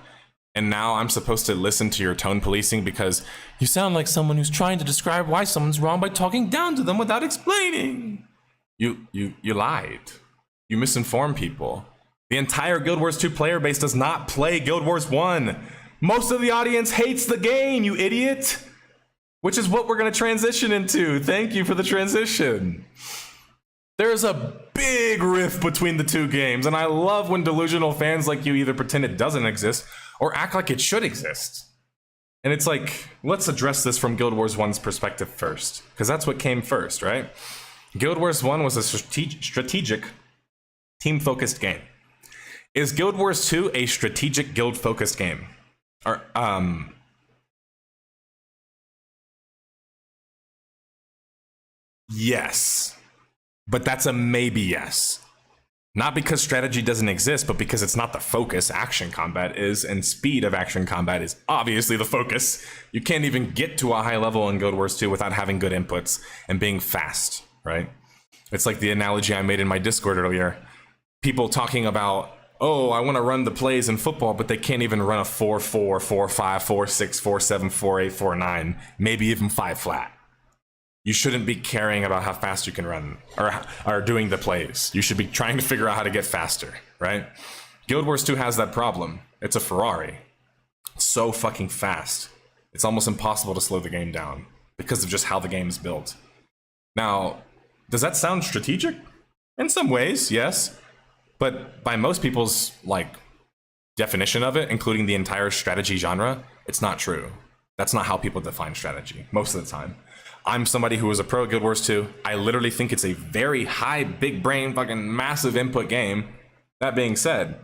and now I'm supposed to listen to your tone policing because you sound like someone who's trying to describe why someone's wrong by talking down to them without explaining. You lied. You misinformed people. The entire Guild Wars 2 player base does not play Guild Wars 1. Most of the audience hates the game, you idiot. Which is what we're going to transition into. Thank you for the transition. There's a big rift between the 2 games, and I love when delusional fans like you either pretend it doesn't exist or act like it should exist. And it's like, let's address this from Guild Wars 1's perspective first, because that's what came first, right? Guild Wars 1 was a strategic, team-focused game. Is Guild Wars 2 a strategic, guild-focused game? Or, yes, but that's a maybe yes. Not because strategy doesn't exist, but because it's not the focus. Action combat is, and speed of action combat is obviously the focus. You can't even get to a high level in Guild Wars 2 without having good inputs and being fast, right? It's like the analogy I made in my Discord earlier. People talking about, oh, I want to run the plays in football, but they can't even run a 4-4, 4-5, 4-6, 4-7, 4-8, 4-9, maybe even 5 flat. You shouldn't be caring about how fast you can run or doing the plays. You should be trying to figure out how to get faster, right? Guild Wars 2 has that problem. It's a Ferrari. It's so fucking fast. It's almost impossible to slow the game down because of just how the game is built. Now, does that sound strategic? In some ways, yes. But by most people's definition of it, including the entire strategy genre, it's not true. That's not how people define strategy most of the time. I'm somebody who was a pro at Guild Wars 2. I literally think it's a very high, big brain, fucking massive input game. That being said,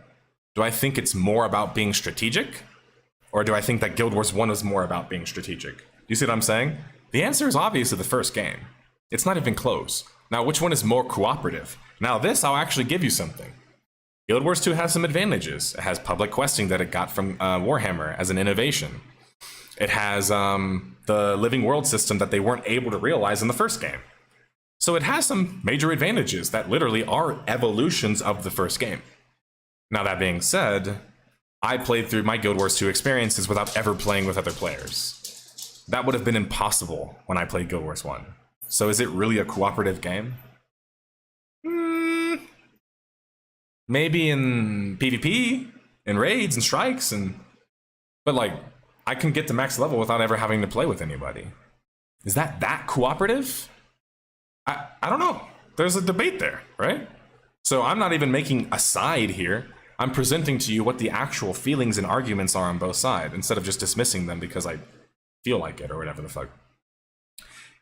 do I think it's more about being strategic? Or do I think that Guild Wars 1 was more about being strategic? Do you see what I'm saying? The answer is obviously the first game. It's not even close. Now, which one is more cooperative? Now this, I'll actually give you something. Guild Wars 2 has some advantages. It has public questing that it got from Warhammer as an innovation. It has the living world system that they weren't able to realize in the first game. So it has some major advantages that literally are evolutions of the first game. Now that being said, I played through my Guild Wars 2 experiences without ever playing with other players. That would have been impossible when I played Guild Wars 1. So is it really a cooperative game? Maybe in PvP, in raids and strikes, but I can get to max level without ever having to play with anybody. Is that cooperative? I don't know. There's a debate there, right? So I'm not even making a side here. I'm presenting to you what the actual feelings and arguments are on both sides, instead of just dismissing them because I feel like it or whatever the fuck.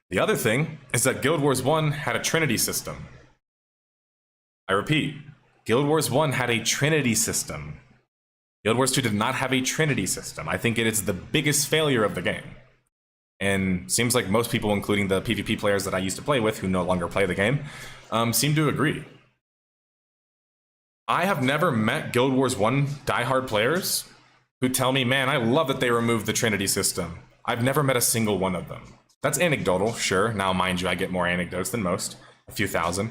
The other thing is that Guild Wars 1 had a Trinity system. I repeat, Guild Wars 1 had a Trinity system. Guild Wars 2 did not have a Trinity system. I think it is the biggest failure of the game. And seems like most people, including the PvP players that I used to play with, who no longer play the game, seem to agree. I have never met Guild Wars 1 diehard players who tell me, man, I love that they removed the Trinity system. I've never met a single one of them. That's anecdotal, sure. Now, mind you, I get more anecdotes than most, a few thousand.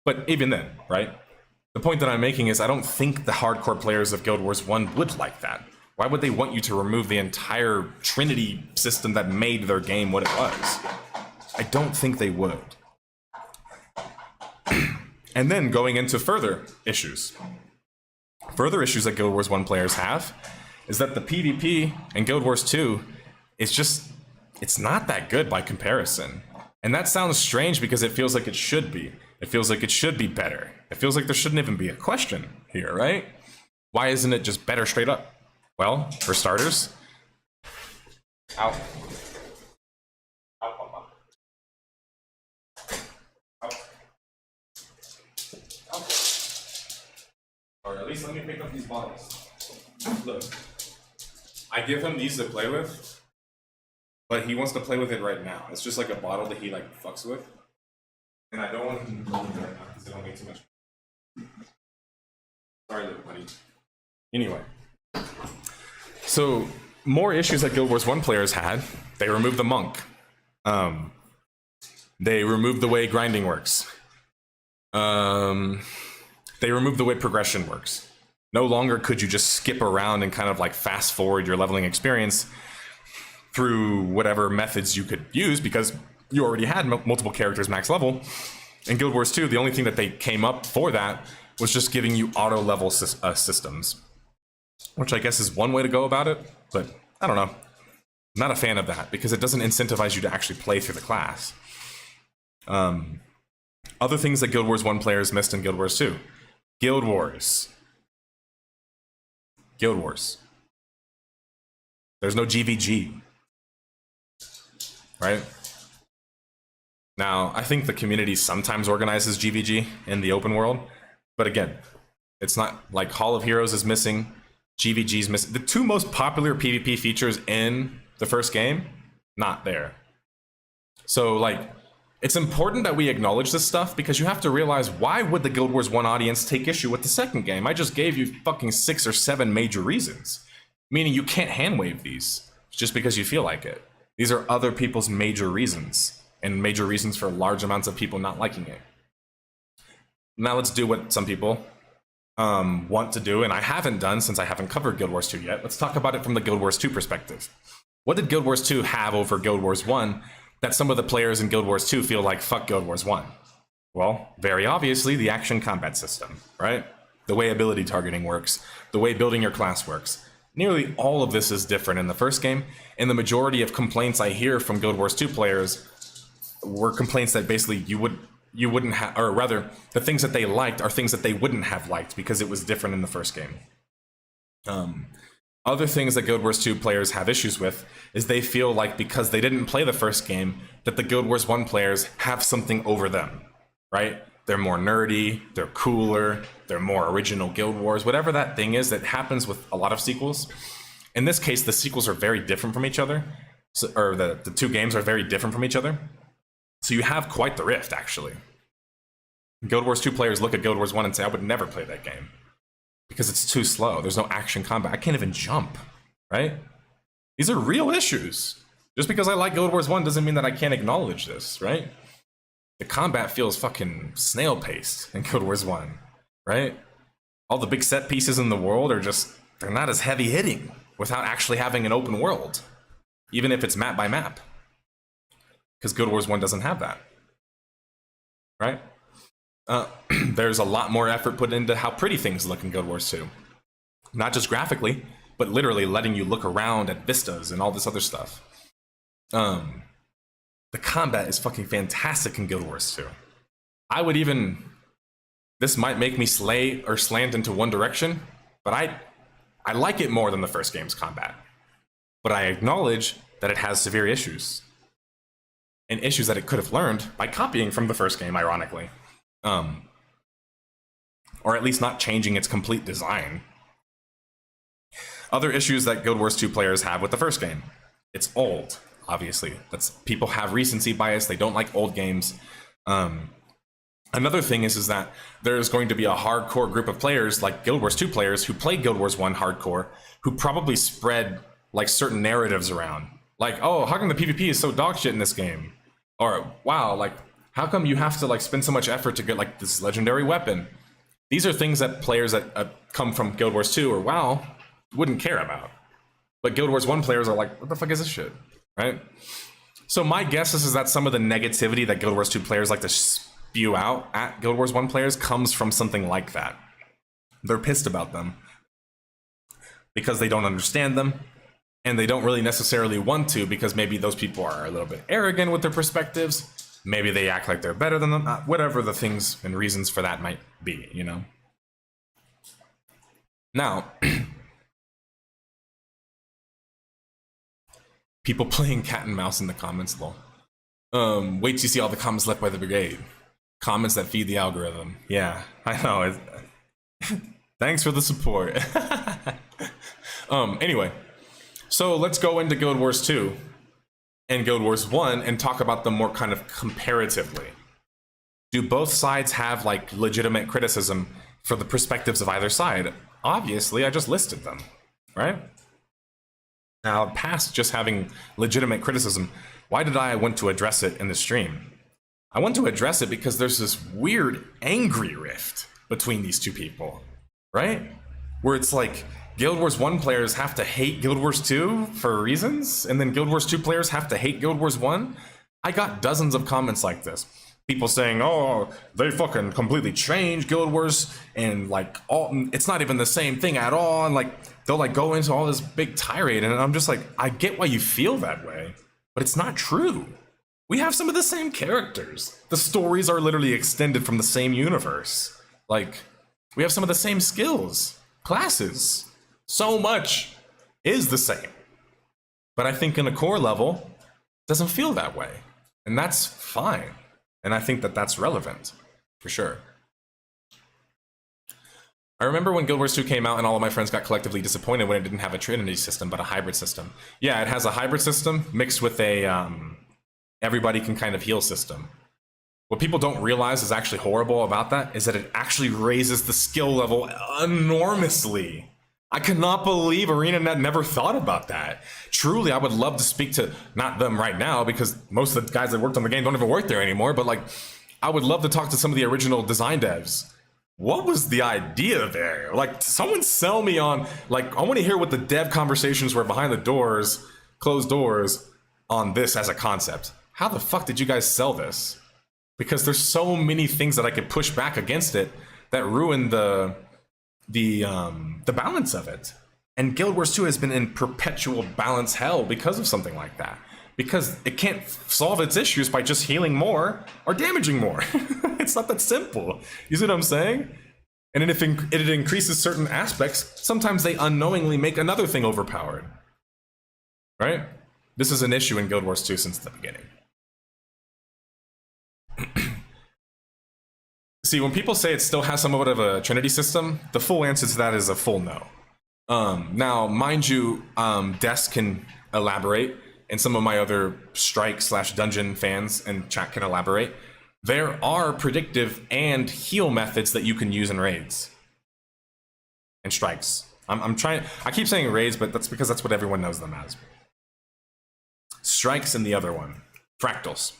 But even then, right? The point that I'm making is I don't think the hardcore players of Guild Wars 1 would like that. Why would they want you to remove the entire Trinity system that made their game what it was? I don't think they would. And then going into further issues. Further issues that Guild Wars 1 players have is that the PvP in Guild Wars 2 is just, it's not that good by comparison. And that sounds strange because it feels like it should be. It feels like it should be better. It feels like there shouldn't even be a question here, right? Why isn't it just better straight up? Well, for starters, Ow. Or at least let me pick up these bottles. Look, I give him these to play with, but he wants to play with it right now. It's just like a bottle that he fucks with. And I don't want him to go with it right now because it'll make too much. Sorry, little buddy. Anyway. So, more issues that Guild Wars 1 players had. They removed the monk. They removed the way grinding works. They removed the way progression works. No longer could you just skip around and kind of fast forward your leveling experience through whatever methods you could use because you already had multiple characters max level. In Guild Wars 2, the only thing that they came up for that was just giving you auto level systems, which I guess is one way to go about it, but I don't know. I'm not a fan of that because it doesn't incentivize you to actually play through the class. Other things that Guild Wars 1 players missed in Guild Wars 2. Guild Wars. Guild Wars. There's no GVG. Right? Now, I think the community sometimes organizes GVG in the open world, but again, it's not like Hall of Heroes is missing, GVG's missing. The two most popular PvP features in the first game, not there. So It's important that we acknowledge this stuff because you have to realize, why would the Guild Wars 1 audience take issue with the second game? I just gave you fucking 6 or 7 major reasons. Meaning you can't handwave these just because you feel like it. These are other people's major reasons, and major reasons for large amounts of people not liking it. Now let's do what some people want to do, and I haven't done since I haven't covered Guild Wars 2 yet. Let's talk about it from the Guild Wars 2 perspective. What did Guild Wars 2 have over Guild Wars 1 that some of the players in Guild Wars 2 feel like, fuck Guild Wars 1? Well, very obviously, the action combat system, right? The way ability targeting works, the way building your class works. Nearly all of this is different in the first game, and the majority of complaints I hear from Guild Wars 2 players were complaints that basically you wouldn't have, or rather, the things that they liked are things that they wouldn't have liked because it was different in the first game. Other things that Guild Wars 2 players have issues with is they feel like because they didn't play the first game, that the Guild Wars 1 players have something over them, right? They're more nerdy, they're cooler, they're more original Guild Wars, whatever that thing is that happens with a lot of sequels. In this case, the sequels are very different from each other, or the 2 games are very different from each other. So you have quite the rift, actually. Guild Wars 2 players look at Guild Wars 1 and say, I would never play that game because it's too slow. There's no action combat. I can't even jump, right? These are real issues. Just because I like Guild Wars 1 doesn't mean that I can't acknowledge this, right? The combat feels fucking snail-paced in Guild Wars 1, right? All the big set pieces in the world are just, they're not as heavy-hitting without actually having an open world, even if it's map by map. Because Guild Wars 1 doesn't have that, right? There's a lot more effort put into how pretty things look in Guild Wars 2. Not just graphically, but literally letting you look around at vistas and all this other stuff. The combat is fucking fantastic in Guild Wars 2. I would even... This might make me slay or slant into one direction, but I like it more than the first game's combat. But I acknowledge that it has severe issues. And issues that it could have learned by copying from the first game, ironically. Or at least not changing its complete design. Other issues that Guild Wars 2 players have with the first game. It's old, obviously. People have recency bias, they don't like old games. Another thing is that there's going to be a hardcore group of players, like Guild Wars 2 players, who played Guild Wars 1 hardcore, who probably spread like certain narratives around. Like, oh, how come the PvP is so dog shit in this game? Or, wow, like, how come you have to like spend so much effort to get like this legendary weapon? These are things that players that come from Guild Wars 2 or WoW wouldn't care about. But Guild Wars 1 players are like, what the fuck is this shit, right? So my guess is that some of the negativity that Guild Wars 2 players like to spew out at Guild Wars 1 players comes from something like that. They're pissed about them because they don't understand them, and they don't really necessarily want to because maybe those people are a little bit arrogant with their perspectives. Maybe they act like they're better than them, whatever the things and reasons for that might be, you know? Now, people playing cat and mouse in the comments, lol. Wait till you see all the comments left by the brigade. Comments that feed the algorithm. Yeah, I know. Thanks for the support. Anyway, so let's go into Guild Wars 2 and Guild Wars 1 and talk about them more kind of comparatively. Do both sides have like legitimate criticism for the perspectives of either side? Obviously, I just listed them, right? Now, past just having legitimate criticism, why did I want to address it in the stream? I want to address it because there's this weird angry rift between these two people, right? Where it's like, Guild Wars 1 players have to hate Guild Wars 2 for reasons, and then Guild Wars 2 players have to hate Guild Wars 1? I got dozens of comments like this. People saying, oh, they fucking completely changed Guild Wars, and like, it's not even the same thing at all, and like, they'll like go into all this big tirade, and I'm just like, I get why you feel that way, but it's not true. We have some of the same characters. The stories are literally extended from the same universe. Like, we have some of the same skills, classes. So much is the same. But I think in a core level, it doesn't feel that way. And that's fine. And I think that that's relevant, for sure. I remember when Guild Wars 2 came out and all of my friends got collectively disappointed when it didn't have a Trinity system, but a hybrid system. Yeah, it has a hybrid system mixed with a everybody can kind of heal system. What people don't realize is actually horrible about that is that it actually raises the skill level enormously. I cannot believe ArenaNet never thought about that. Truly, I would love to speak to, not them right now, because most of the guys that worked on the game don't even work there anymore, but like, I would love to talk to some of the original design devs. What was the idea there? Like, someone sell me on, like, I want to hear what the dev conversations were behind the doors, closed doors, on this as a concept. How the fuck did you guys sell this? Because there's so many things that I could push back against it that ruin the balance of it. And Guild Wars 2 has been in perpetual balance hell because of something like that. Because it can't solve its issues by just healing more or damaging more. It's not that simple. You see what I'm saying? And if it increases certain aspects, sometimes they unknowingly make another thing overpowered. Right? This is an issue in Guild Wars 2 since the beginning. See, when people say it still has somewhat of a Trinity system, the full answer to that is a full no. Now, mind you, Des can elaborate, and some of my other strike/dungeon fans and chat can elaborate. There are predictive and heal methods that you can use in raids and strikes. I keep saying raids, but that's because that's what everyone knows them as. Strikes and the other one, fractals.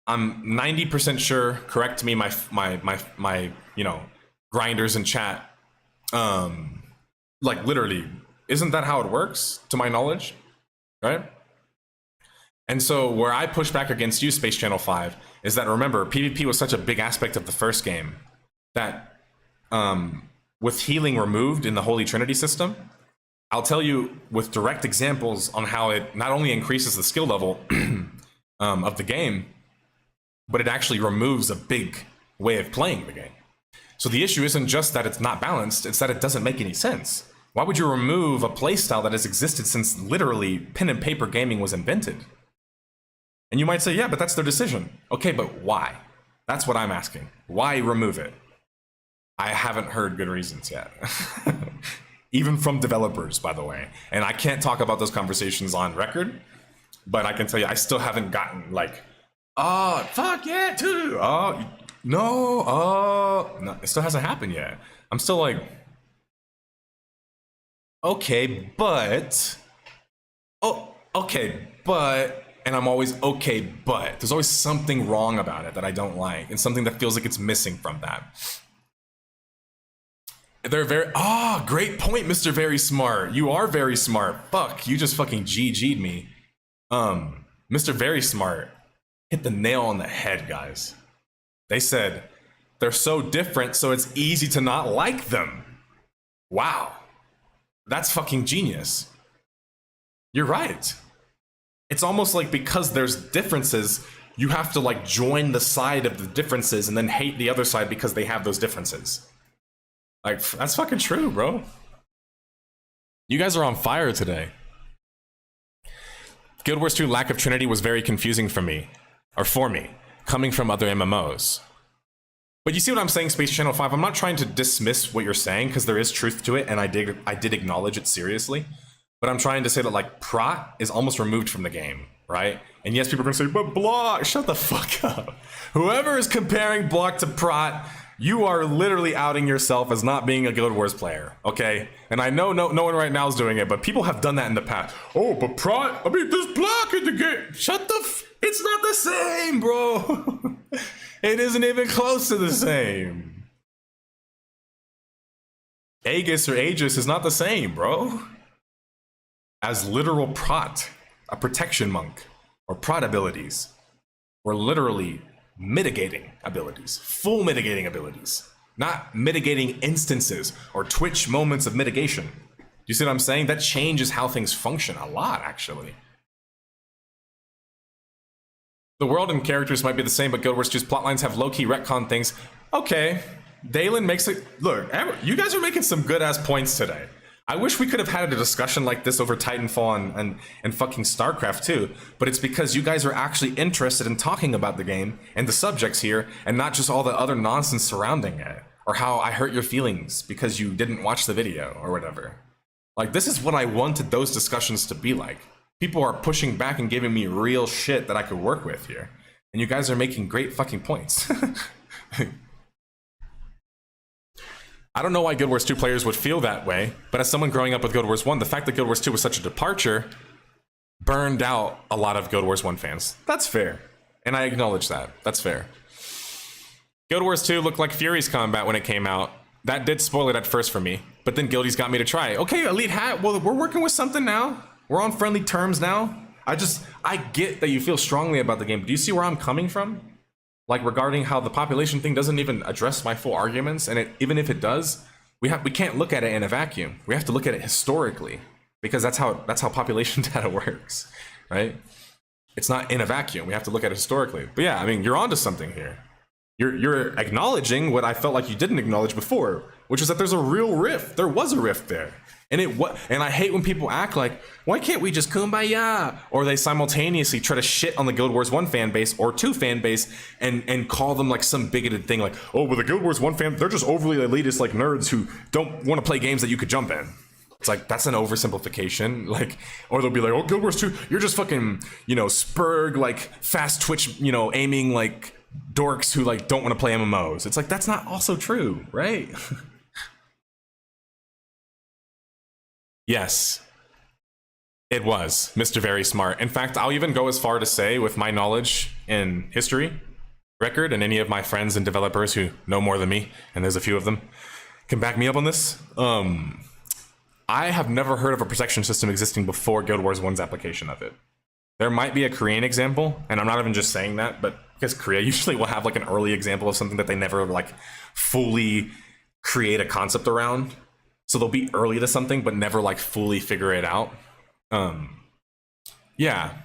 I'm 90% sure, correct me, my you know, grinders in chat. Like literally, isn't that how it works, to my knowledge? Right? And so where I push back against you, Space Channel 5, is that, remember, PvP was such a big aspect of the first game that with healing removed in the Holy Trinity system, I'll tell you with direct examples on how it not only increases the skill level of the game, but it actually removes a big way of playing the game. So the issue isn't just that it's not balanced, it's that it doesn't make any sense. Why would you remove a playstyle that has existed since literally pen and paper gaming was invented? And you might say, yeah, but that's their decision. Okay, but why? That's what I'm asking. Why remove it? I haven't heard good reasons yet. Even from developers, by the way. And I can't talk about those conversations on record, but I can tell you, I still haven't gotten like, oh, fuck yeah, too. Oh, no, it still hasn't happened yet. I'm still like, okay, but, and I'm always okay, but. There's always something wrong about it that I don't like, and something that feels like it's missing from that. They're very, great point, Mr. Very Smart. You are very smart. Fuck, you just fucking GG'd me. Mr. Very Smart hit the nail on the head, guys. They said, they're so different, so it's easy to not like them. Wow. That's fucking genius. You're right. It's almost like because there's differences, you have to like join the side of the differences and then hate the other side because they have those differences. Like, that's fucking true, bro. You guys are on fire today. Guild Wars 2 lack of Trinity was very confusing for me, coming from other MMOs. But you see what I'm saying, Space Channel 5? I'm not trying to dismiss what you're saying, because there is truth to it, and I did acknowledge it seriously. But I'm trying to say that, like, Prot is almost removed from the game, right? And yes, people are gonna say, but Block, shut the fuck up. Whoever is comparing Block to Prot, you are literally outing yourself as not being a Guild Wars player, okay? And I know no one right now is doing it, but people have done that in the past. Oh, but Prot, I mean, there's Block in the game. Shut the it's not the same, bro. It isn't even close to the same. Aegis or Aegis is not the same, bro. As literal Prot, a protection monk, or Prot abilities, were literally mitigating abilities, full mitigating abilities, not mitigating instances or twitch moments of mitigation. Do you see what I'm saying? That changes how things function a lot, actually. The world and characters might be the same, but Guild Wars 2's plotlines have low-key retcon things. Okay, Dalen makes it, look, you guys are making some good-ass points today. I wish we could have had a discussion like this over Titanfall and fucking StarCraft too, but it's because you guys are actually interested in talking about the game and the subjects here, and not just all the other nonsense surrounding it, or how I hurt your feelings because you didn't watch the video, or whatever. Like, this is what I wanted those discussions to be like. People are pushing back and giving me real shit that I could work with here. And you guys are making great fucking points. I don't know why Guild Wars 2 players would feel that way, but as someone growing up with Guild Wars 1, the fact that Guild Wars 2 was such a departure burned out a lot of Guild Wars 1 fans. That's fair. And I acknowledge that. That's fair. Guild Wars 2 looked like Fury's combat when it came out. That did spoil it at first for me, but then Guildy's got me to try it. Okay, Elite Hat, well, we're working with something now. We're on friendly terms now. I get that you feel strongly about the game. Do you see where I'm coming from? Like regarding how the population thing doesn't even address my full arguments, and even if it does, we can't look at it in a vacuum. We have to look at it historically, because that's how population data works, right? It's not in a vacuum. We have to look at it historically. But yeah, I mean, you're onto something here. You're acknowledging what I felt like you didn't acknowledge before, which is that there's a real rift. There was a rift there. And I hate when people act like, why can't we just kumbaya? Or they simultaneously try to shit on the Guild Wars 1 fan base or 2 fan base and call them like some bigoted thing like, oh, well, the Guild Wars 1 fan, they're just overly elitist like nerds who don't want to play games that you could jump in. It's like, that's an oversimplification. Like, or they'll be like, oh, Guild Wars 2, you're just fucking, you know, spurg, like fast twitch, you know, aiming like dorks who like don't want to play MMOs. It's like, that's not also true, right? Yes, it was Mr. Very Smart. In fact, I'll even go as far to say, with my knowledge in history record and any of my friends and developers who know more than me, and there's a few of them, can back me up on this. I have never heard of a protection system existing before Guild Wars 1's application of it. There might be a Korean example, and I'm not even just saying that, but because Korea usually will have like an early example of something that they never like fully create a concept around. So they'll be early to something, but never like fully figure it out. Yeah.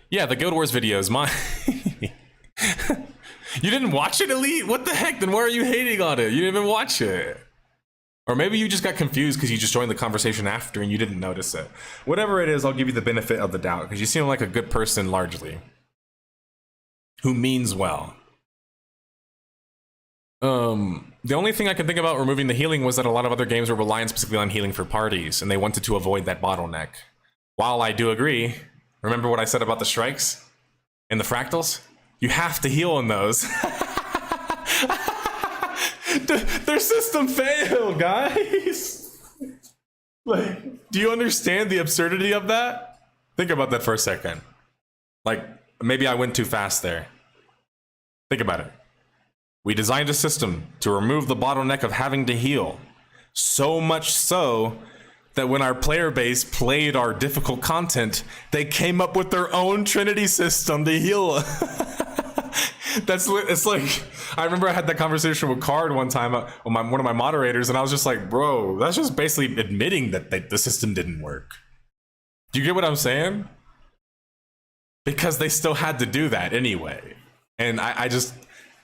Yeah, the Guild Wars videos, You didn't watch it, Elite? What the heck? Then why are you hating on it? You didn't even watch it. Or maybe you just got confused because you just joined the conversation after and you didn't notice it. Whatever it is, I'll give you the benefit of the doubt because you seem like a good person largely. Who means well. The only thing I can think about removing the healing was that a lot of other games were relying specifically on healing for parties, and they wanted to avoid that bottleneck. While I do agree, remember what I said about the strikes and the fractals? You have to heal in those. Their system failed, guys. Like, do you understand the absurdity of that? Think about that for a second. Like, maybe I went too fast there. Think about it. We designed a system to remove the bottleneck of having to heal. So much so that when our player base played our difficult content, they came up with their own Trinity system to heal. It's like, I remember I had that conversation with Card one time, one of my moderators, and I was just like, bro, that's just basically admitting that the system didn't work. Do you get what I'm saying? Because they still had to do that anyway. And I just,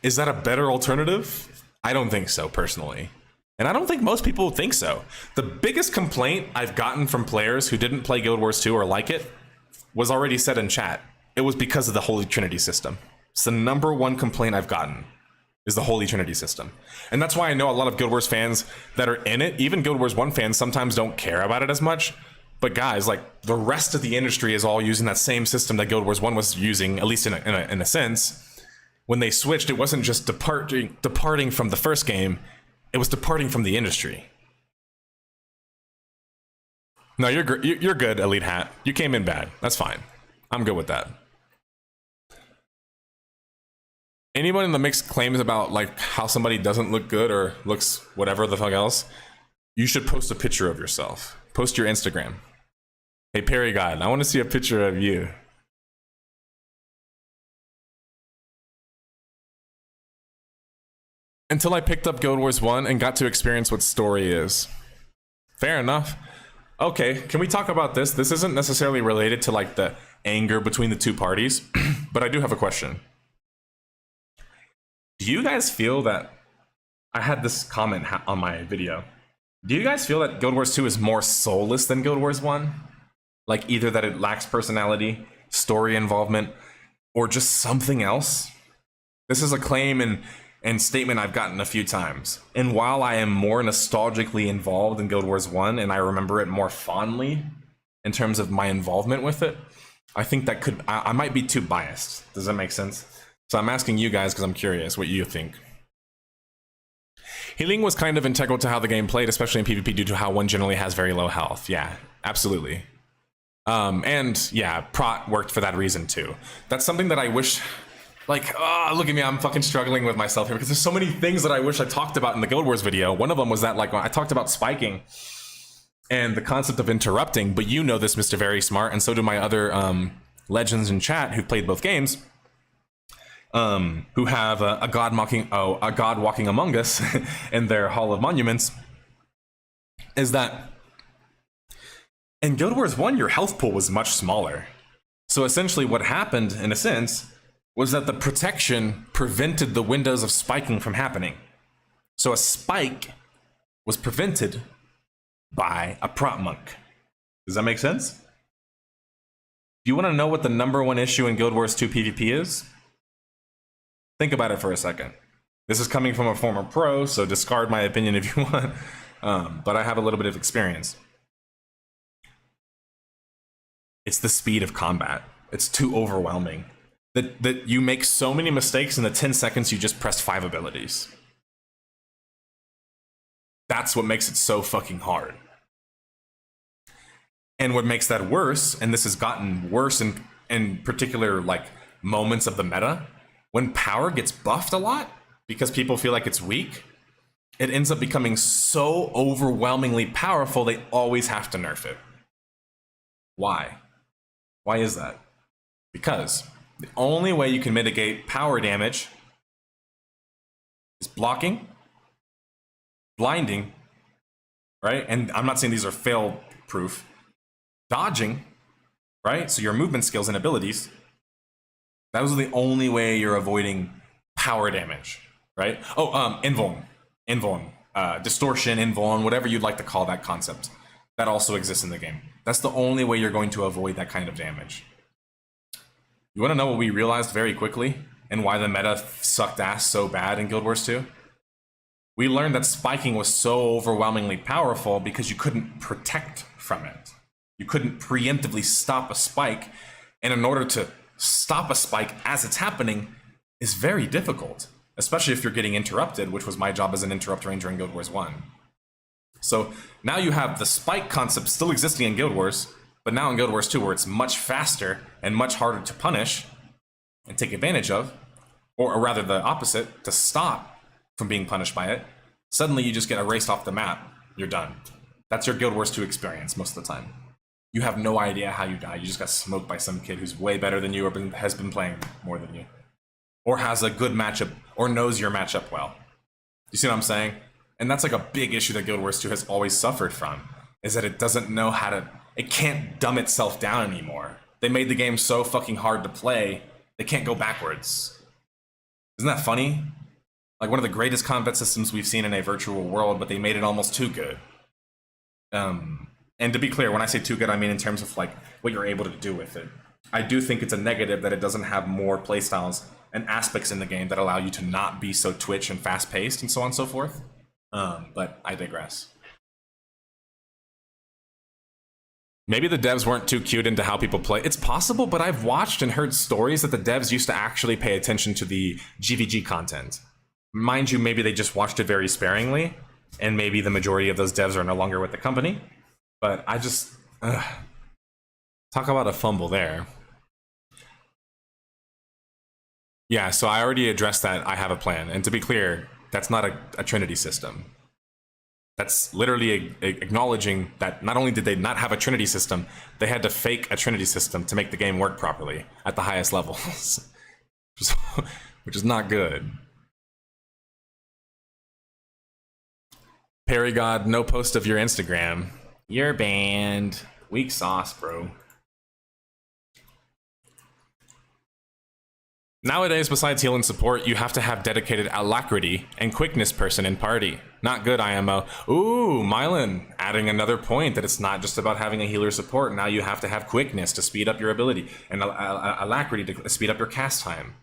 is that a better alternative? I don't think so, personally. And I don't think most people think so. The biggest complaint I've gotten from players who didn't play Guild Wars 2 or like it was already said in chat. It was because of the Holy Trinity system. It's the #1 complaint I've gotten is the Holy Trinity system. And that's why I know a lot of Guild Wars fans that are in it, even Guild Wars 1 fans sometimes don't care about it as much. But guys, like the rest of the industry is all using that same system that Guild Wars 1 was using, at least in a sense. When they switched, it wasn't just departing from the first game, it was departing from the industry. No, you're good, Elite Hat. You came in bad. That's fine. I'm good with that. Anyone in the mix claims about like how somebody doesn't look good or looks whatever the fuck else, you should post a picture of yourself. Post your Instagram. Hey, Perry God, I want to see a picture of you. Until I picked up Guild Wars 1 and got to experience what story is. Fair enough. Okay, can we talk about this? This isn't necessarily related to like the anger between the two parties, but I do have a question. Do you guys feel that, I had this comment on my video. Do you guys feel that Guild Wars 2 is more soulless than Guild Wars 1? Like either that it lacks personality, story involvement, or just something else? This is a claim and statement I've gotten a few times. And while I am more nostalgically involved in Guild Wars 1 and I remember it more fondly in terms of my involvement with it, I think that could, I might be too biased. Does that make sense? So I'm asking you guys because I'm curious what you think. Healing was kind of integral to how the game played, especially in PvP, due to how one generally has very low health. Yeah, absolutely. And yeah, Prot worked for that reason too. That's something that I wish, like, oh, look at me, I'm fucking struggling with myself here because there's so many things that I wish I talked about in the Guild Wars video. One of them was that, like, I talked about spiking and the concept of interrupting, but you know this, Mr. Very Smart, and so do my other legends in chat who played both games, who have a god walking among us in their Hall of Monuments, is that in Guild Wars 1, your health pool was much smaller. So essentially what happened, in a sense, was that the protection prevented the windows of spiking from happening. So a spike was prevented by a prop monk. Does that make sense? Do you want to know what the #1 issue in Guild Wars 2 PvP is? Think about it for a second. This is coming from a former pro, so discard my opinion if you want, but I have a little bit of experience. It's the speed of combat. It's too overwhelming. That you make so many mistakes in the 10 seconds you just press 5 abilities. That's what makes it so fucking hard. And what makes that worse, and this has gotten worse in particular like moments of the meta, when power gets buffed a lot because people feel like it's weak, it ends up becoming so overwhelmingly powerful they always have to nerf it. Why? Why is that? Because the only way you can mitigate power damage is blocking, blinding, right? And I'm not saying these are fail-proof. Dodging, right? So your movement skills and abilities, those are the only way you're avoiding power damage, right? Oh, invuln, distortion, invuln, whatever you'd like to call that concept. That also exists in the game. That's the only way you're going to avoid that kind of damage. You want to know what we realized very quickly and why the meta sucked ass so bad in Guild Wars 2? We learned that spiking was so overwhelmingly powerful because you couldn't protect from it. You couldn't preemptively stop a spike, and in order to stop a spike as it's happening is very difficult, especially if you're getting interrupted, which was my job as an interrupt ranger in Guild Wars 1. So now you have the spike concept still existing in Guild Wars, but now in Guild Wars 2 where it's much faster and much harder to punish and take advantage of, or rather the opposite, to stop from being punished by it, suddenly you just get erased off the map. You're done. That's your Guild Wars 2 experience most of the time. You have no idea how you die. You just got smoked by some kid who's way better than you or has been playing more than you. Or has a good matchup, or knows your matchup well. You see what I'm saying? And that's like a big issue that Guild Wars 2 has always suffered from, is that it doesn't know how to, it can't dumb itself down anymore. They made the game so fucking hard to play, they can't go backwards. Isn't that funny? Like one of the greatest combat systems we've seen in a virtual world, but they made it almost too good. And to be clear, when I say too good, I mean in terms of like what you're able to do with it. I do think it's a negative that it doesn't have more playstyles and aspects in the game that allow you to not be so twitch and fast-paced and so on and so forth. But I digress. Maybe the devs weren't too cued into how people play. It's possible, but I've watched and heard stories that the devs used to actually pay attention to the GVG content. Mind you, maybe they just watched it very sparingly, and maybe the majority of those devs are no longer with the company. But I just... talk about a fumble there. Yeah, so I already addressed that I have a plan. And to be clear, that's not a Trinity system. That's literally acknowledging that not only did they not have a Trinity system, they had to fake a Trinity system to make the game work properly at the highest levels. Which is not good. Paragod, no post of your Instagram. You're banned. Weak sauce, bro. Nowadays, besides heal and support, you have to have dedicated alacrity and quickness person in party. Not good, IMO. Ooh, Mylan, adding another point that it's not just about having a healer support. Now you have to have quickness to speed up your ability, and alacrity to speed up your cast time.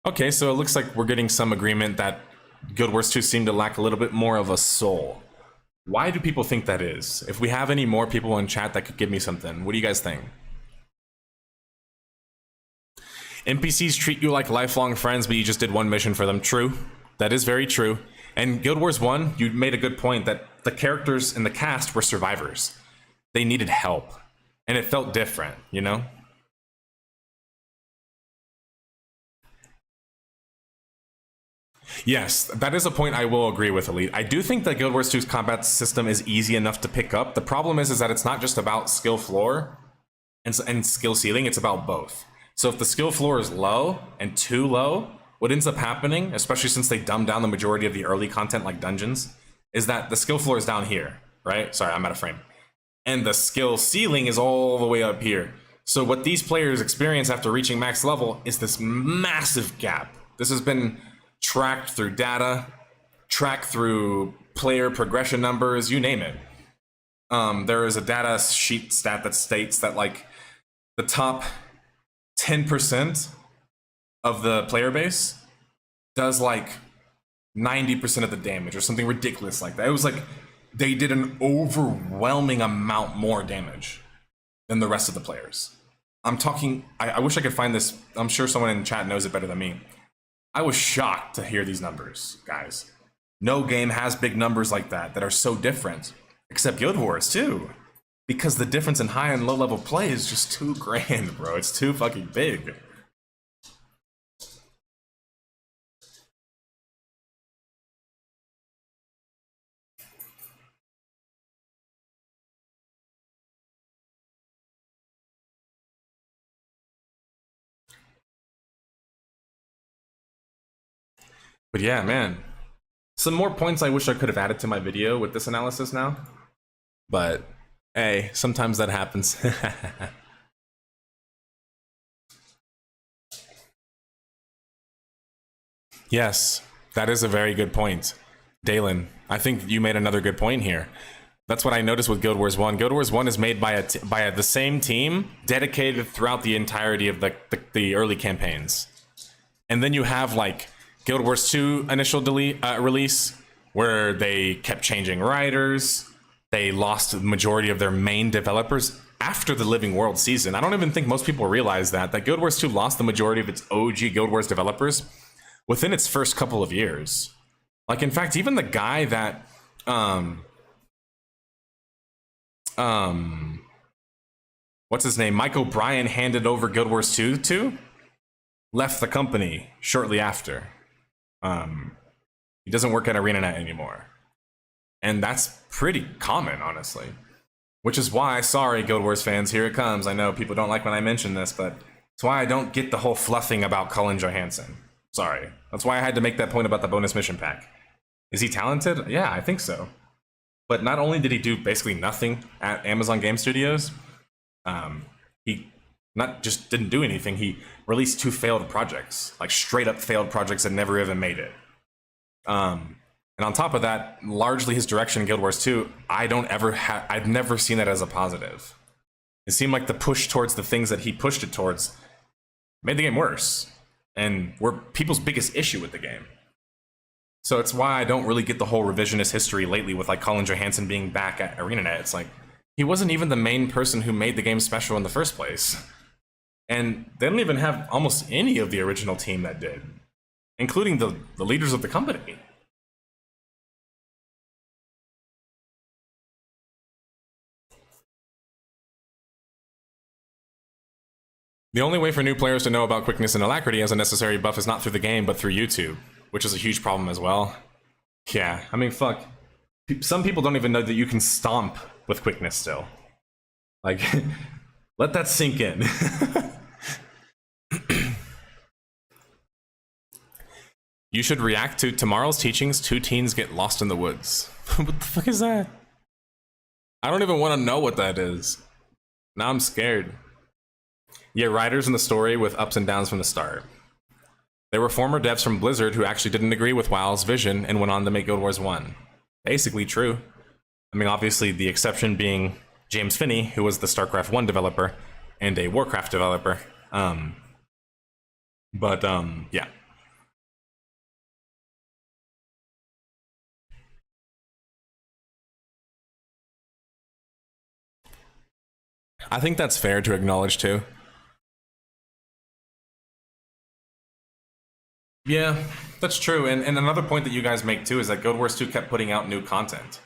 Okay, so it looks like we're getting some agreement that Guild Wars 2 seemed to lack a little bit more of a soul. Why do people think that is? If we have any more people in chat that could give me something, what do you guys think? NPCs treat you like lifelong friends, but you just did one mission for them. True. That is very true. And Guild Wars 1, you made a good point that the characters in the cast were survivors. They needed help. And it felt different, you know? Yes, that is a point I will agree with, Elite. I do think that Guild Wars 2's combat system is easy enough to pick up. The problem is that it's not just about skill floor and skill ceiling, it's about both. So if the skill floor is low and too low, what ends up happening, especially since they dumb down the majority of the early content like dungeons, is that the skill floor is down here, right? Sorry, I'm out of frame. And the skill ceiling is all the way up here. So what these players experience after reaching max level is this massive gap. This has been tracked through data, tracked through player progression numbers, you name it. There is a data sheet stat that states that like the top 10% of the player base does like 90% of the damage or something ridiculous like that. It was like they did an overwhelming amount more damage than the rest of the players. I'm talking, I wish I could find this. I'm sure someone in chat knows it better than me. I was shocked to hear these numbers, guys. No game has big numbers like that are so different, except Guild Wars too. Because the difference in high and low level play is just too grand, bro. It's too fucking big. But yeah, man. Some more points I wish I could have added to my video with this analysis now. But hey, sometimes that happens. Yes, that is a very good point. Dalen, I think you made another good point here. That's what I noticed with Guild Wars 1. Guild Wars 1 is made by the same team, dedicated throughout the entirety of the early campaigns. And then you have like Guild Wars 2 initial release, where they kept changing writers. They lost the majority of their main developers after the Living World season. I don't even think most people realize that Guild Wars 2 lost the majority of its OG Guild Wars developers within its first couple of years. Like, in fact, even the guy that what's his name? Mike O'Brien handed over Guild Wars 2 to left the company shortly after. He doesn't work at ArenaNet anymore. And that's pretty common, honestly. Which is why, sorry, Guild Wars fans, here it comes. I know people don't like when I mention this, but it's why I don't get the whole fluffing about Cullen Johansson. Sorry. That's why I had to make that point about the bonus mission pack. Is he talented? Yeah, I think so. But not only did he do basically nothing at Amazon Game Studios, he not just didn't do anything, he released 2 failed projects, like straight up failed projects that never even made it. And on top of that, largely his direction in Guild Wars 2, I've never seen that as a positive. It seemed like the push towards the things that he pushed it towards made the game worse, and were people's biggest issue with the game. So it's why I don't really get the whole revisionist history lately with like Cullen Johansson being back at ArenaNet. It's like, he wasn't even the main person who made the game special in the first place. And they don't even have almost any of the original team that did, including the leaders of the company. The only way for new players to know about quickness and alacrity as a necessary buff is not through the game, but through YouTube, which is a huge problem as well. Yeah, I mean, fuck. Some people don't even know that you can stomp with quickness still. Like, let that sink in. You should react to tomorrow's teachings. 2 teens get lost in the woods. What the fuck is that? I don't even want to know what that is. Now I'm scared. Yeah, writers in the story with ups and downs from the start. There were former devs from Blizzard who actually didn't agree with WoW's vision and went on to make Guild Wars 1. Basically true. I mean, obviously the exception being James Finney, who was the StarCraft 1 developer and a Warcraft developer. Yeah. I think that's fair to acknowledge too. Yeah, that's true. And another point that you guys make too is that Guild Wars 2 kept putting out new content.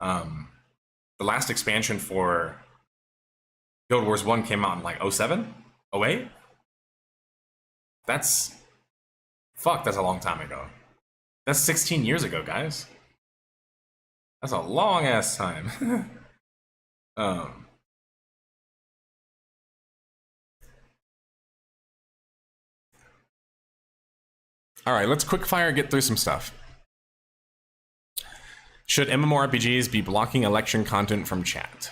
The last expansion for Guild Wars 1 came out in like 07? 08? That's... Fuck, that's a long time ago. That's 16 years ago, guys. That's a long ass time. Alright, let's quickfire get through some stuff. Should MMORPGs be blocking election content from chat?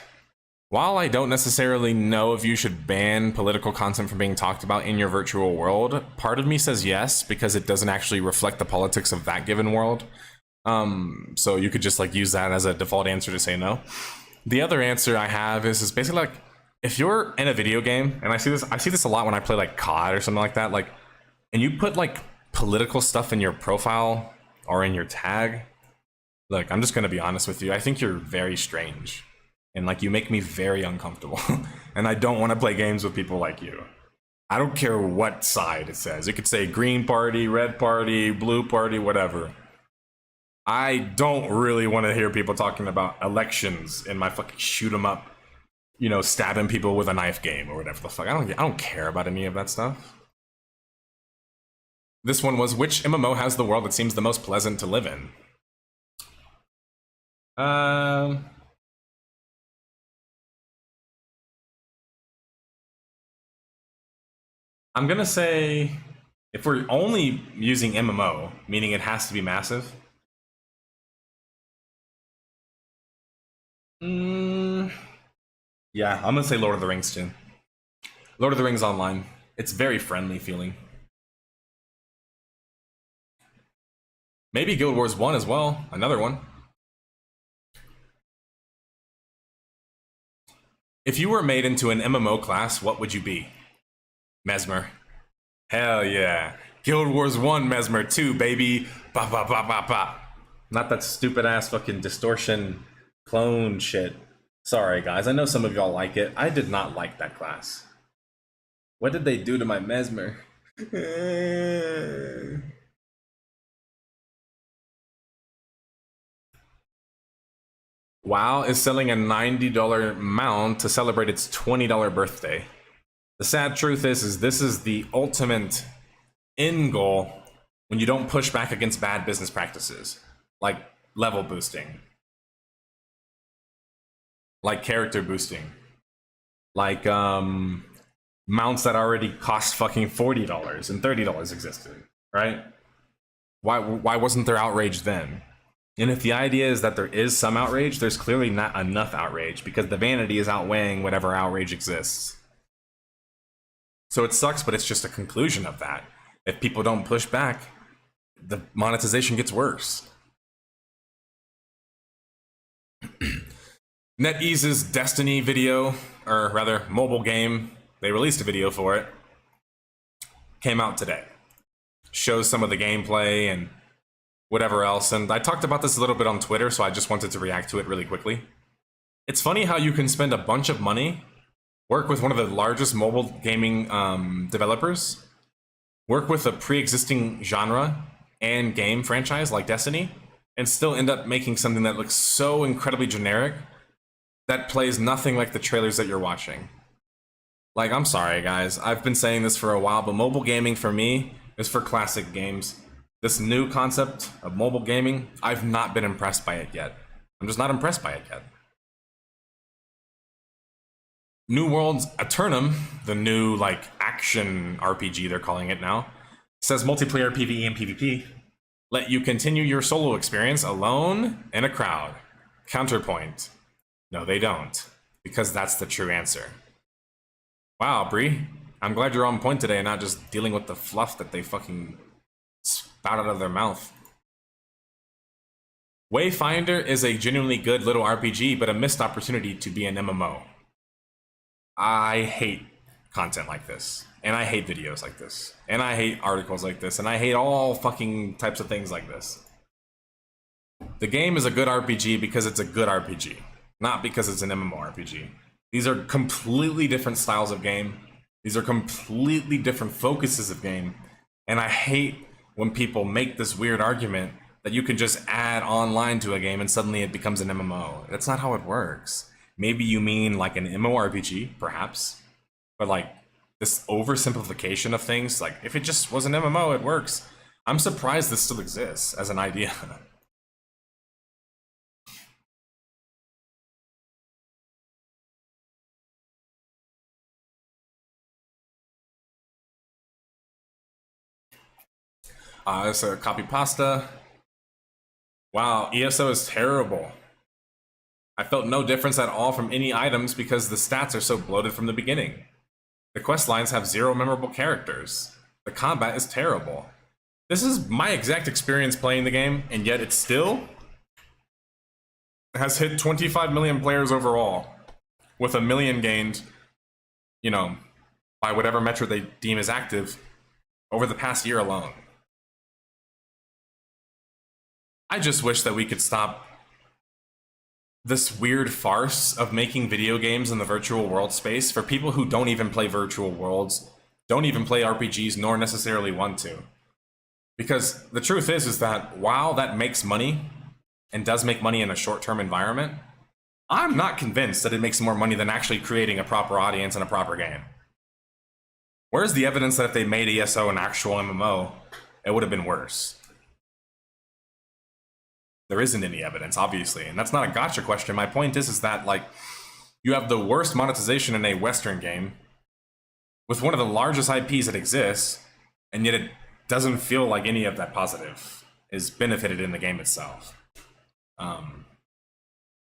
While I don't necessarily know if you should ban political content from being talked about in your virtual world, part of me says yes, because it doesn't actually reflect the politics of that given world. So you could just like use that as a default answer to say no. The other answer I have is basically like, if you're in a video game, and I see this a lot when I play like COD or something like that, like, and you put like political stuff in your profile or in your tag, look, I'm just gonna be honest with you. I think you're very strange, and like you make me very uncomfortable, and I don't want to play games with people like you. I don't care what side it says. It could say green party, red party, blue party, whatever. I don't really want to hear people talking about elections in my fucking shoot 'em up, you know, stabbing people with a knife game or whatever the fuck. I don't care about any of that stuff. This one was, which MMO has the world that seems the most pleasant to live in? I'm gonna say, if we're only using MMO, meaning it has to be massive. Yeah, I'm gonna say Lord of the Rings too. Lord of the Rings Online. It's very friendly feeling. Maybe Guild Wars 1 as well, another one. If you were made into an MMO class, what would you be? Mesmer. Hell yeah. Guild Wars 1 Mesmer 2, baby. Ba ba ba ba ba. Not that stupid ass fucking distortion clone shit. Sorry guys, I know some of y'all like it. I did not like that class. What did they do to my Mesmer? WoW is selling a $90 mount to celebrate its $20 birthday. The sad truth is this is the ultimate end goal when you don't push back against bad business practices, like level boosting, like character boosting, like mounts that already cost fucking $40 and $30 existed, right? Why wasn't there outrage then? And if the idea is that there is some outrage, there's clearly not enough outrage because the vanity is outweighing whatever outrage exists. So it sucks, but it's just a conclusion of that. If people don't push back, the monetization gets worse. NetEase's Destiny video, or rather mobile game, they released a video for it, came out today. Shows some of the gameplay and whatever else, and I talked about this a little bit on Twitter, so I just wanted to react to it really quickly. It's funny how you can spend a bunch of money, work with one of the largest mobile gaming developers, work with a pre-existing genre and game franchise like Destiny, and still end up making something that looks so incredibly generic that plays nothing like the trailers that you're watching. Like, I'm sorry guys, I've been saying this for a while, but mobile gaming for me is for classic games. This new concept of mobile gaming, I've not been impressed by it yet. I'm just not impressed by it yet. New Worlds Eternum, the new like action RPG they're calling it now, says multiplayer PvE and PvP. Let you continue your solo experience alone in a crowd. Counterpoint. No, they don't. Because that's the true answer. Wow, Bree. I'm glad you're on point today and not just dealing with the fluff that they fucking spout out of their mouth. Wayfinder is a genuinely good little RPG, but a missed opportunity to be an MMO. I hate content like this, and I hate videos like this, and I hate articles like this, and I hate all fucking types of things like this. The game is a good RPG because it's a good RPG, not because it's an MMORPG. These are completely different styles of game. These are completely different focuses of game. And I hate when people make this weird argument that you can just add online to a game and suddenly it becomes an MMO. That's not how it works. Maybe you mean like an MMORPG, perhaps. But like this oversimplification of things, like if it just was an MMO, it works. I'm surprised this still exists as an idea. It's a copy pasta. Wow, ESO is terrible. I felt no difference at all from any items because the stats are so bloated from the beginning. The quest lines have 0 memorable characters. The combat is terrible. This is my exact experience playing the game, and yet it still has hit 25 million players overall, with 1 million gained, you know, by whatever metric they deem as active over the past year alone. I just wish that we could stop this weird farce of making video games in the virtual world space for people who don't even play virtual worlds, don't even play RPGs, nor necessarily want to. Because the truth is that while that makes money, and does make money in a short-term environment, I'm not convinced that it makes more money than actually creating a proper audience and a proper game. Where's the evidence that if they made ESO an actual MMO, it would have been worse? There isn't any evidence, obviously, and that's not a gotcha question. My point is that, like, you have the worst monetization in a Western game with one of the largest IPs that exists, and yet it doesn't feel like any of that positive is benefited in the game itself. I